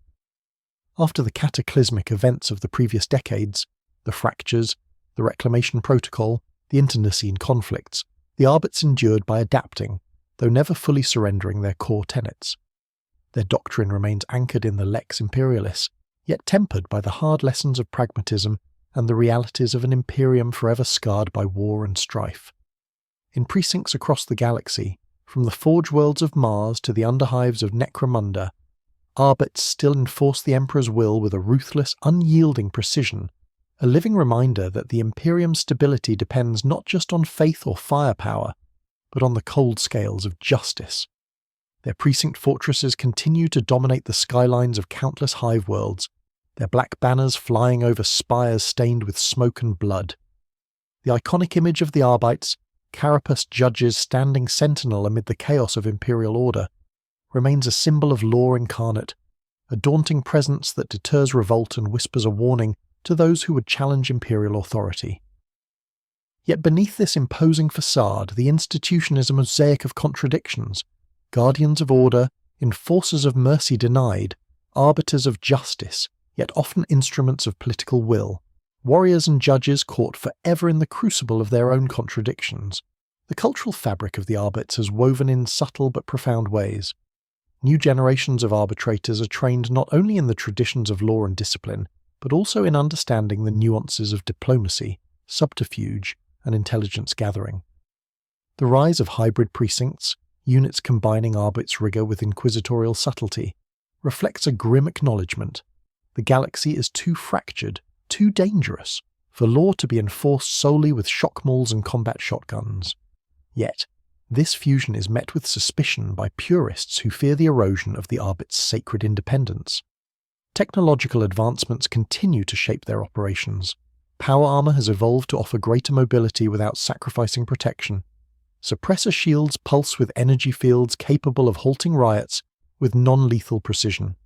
After the cataclysmic events of the previous decades, the fractures, the Reclamation Protocol, the internecine conflicts, the Arbites endured by adapting, though never fully surrendering their core tenets. Their doctrine remains anchored in the Lex Imperialis, yet tempered by the hard lessons of pragmatism and the realities of an Imperium forever scarred by war and strife. In precincts across the galaxy, from the forge worlds of Mars to the underhives of Necromunda, Arbites still enforce the Emperor's will with a ruthless, unyielding precision, a living reminder that the Imperium's stability depends not just on faith or firepower, but on the cold scales of justice. Their precinct fortresses continue to dominate the skylines of countless hive worlds, their black banners flying over spires stained with smoke and blood. The iconic image of the Arbites, carapaced judges standing sentinel amid the chaos of imperial order, remains a symbol of law incarnate, a daunting presence that deters revolt and whispers a warning to those who would challenge imperial authority. Yet beneath this imposing facade, the institution is a mosaic of contradictions. Guardians of order, enforcers of mercy denied, arbiters of justice, yet often instruments of political will, warriors and judges caught forever in the crucible of their own contradictions. The cultural fabric of the Arbites is woven in subtle but profound ways. New generations of arbitrators are trained not only in the traditions of law and discipline, but also in understanding the nuances of diplomacy, subterfuge, and intelligence gathering. The rise of hybrid precincts, units combining Arbit's rigour with inquisitorial subtlety, reflects a grim acknowledgement. The galaxy is too fractured, too dangerous, for law to be enforced solely with shock mauls and combat shotguns. Yet, this fusion is met with suspicion by purists who fear the erosion of the Arbit's sacred independence. Technological advancements continue to shape their operations. Power armor has evolved to offer greater mobility without sacrificing protection. Suppressor shields pulse with energy fields capable of halting riots with non-lethal precision.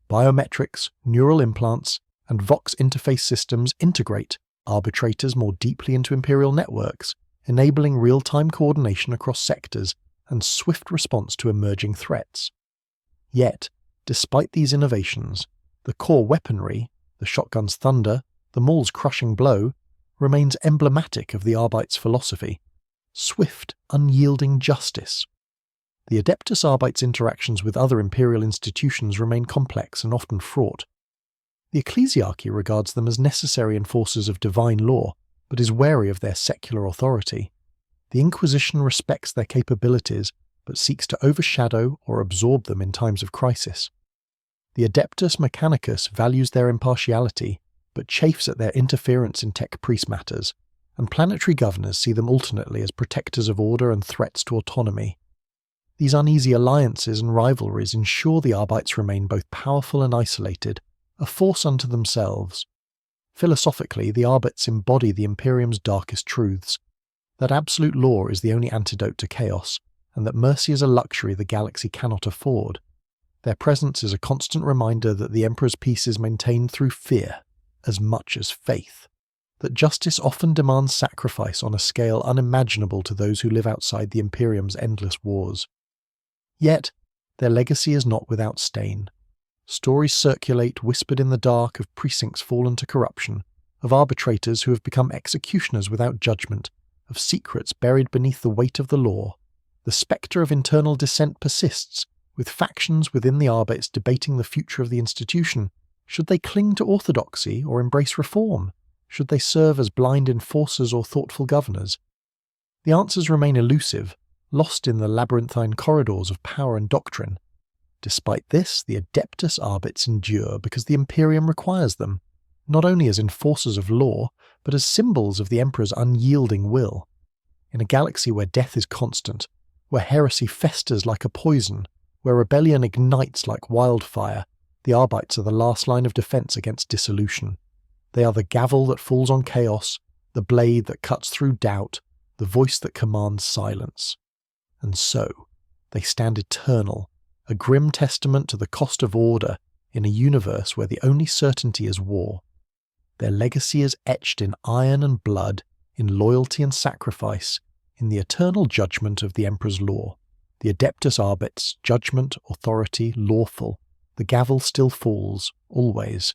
Biometrics, neural implants, and Vox interface systems integrate arbitrators more deeply into Imperial networks, enabling real-time coordination across sectors and swift response to emerging threats. Yet, despite these innovations, the core weaponry, the shotgun's thunder, the maul's crushing blow, remains emblematic of the Arbites' philosophy: swift, unyielding justice. The Adeptus Arbites' interactions with other Imperial institutions remain complex and often fraught. The ecclesiarchy regards them as necessary enforcers of divine law, but is wary of their secular authority. The Inquisition respects their capabilities, but seeks to overshadow or absorb them in times of crisis. The Adeptus Mechanicus values their impartiality, but chafes at their interference in tech priest matters, and planetary governors see them alternately as protectors of order and threats to autonomy. These uneasy alliances and rivalries ensure the Arbites remain both powerful and isolated, a force unto themselves. Philosophically, the Arbites embody the Imperium's darkest truths: that absolute law is the only antidote to chaos, and that mercy is a luxury the galaxy cannot afford. Their presence is a constant reminder that the Emperor's peace is maintained through fear, as much as faith, that justice often demands sacrifice on a scale unimaginable to those who live outside the Imperium's endless wars. Yet, their legacy is not without stain. Stories circulate whispered in the dark of precincts fallen to corruption, of arbitrators who have become executioners without judgment, of secrets buried beneath the weight of the law. The spectre of internal dissent persists, with factions within the Arbites debating the future of the institution. Should they cling to orthodoxy or embrace reform? Should they serve as blind enforcers or thoughtful governors? The answers remain elusive, lost in the labyrinthine corridors of power and doctrine. Despite this, the Adeptus Arbites endure because the Imperium requires them, not only as enforcers of law, but as symbols of the Emperor's unyielding will. In a galaxy where death is constant, where heresy festers like a poison, where rebellion ignites like wildfire, the Arbites are the last line of defense against dissolution. They are the gavel that falls on chaos, the blade that cuts through doubt, the voice that commands silence. And so, they stand eternal, a grim testament to the cost of order in a universe where the only certainty is war. Their legacy is etched in iron and blood, in loyalty and sacrifice, in the eternal judgment of the Emperor's law. The Adeptus Arbites, judgment, authority, lawful. The gavel still falls, always,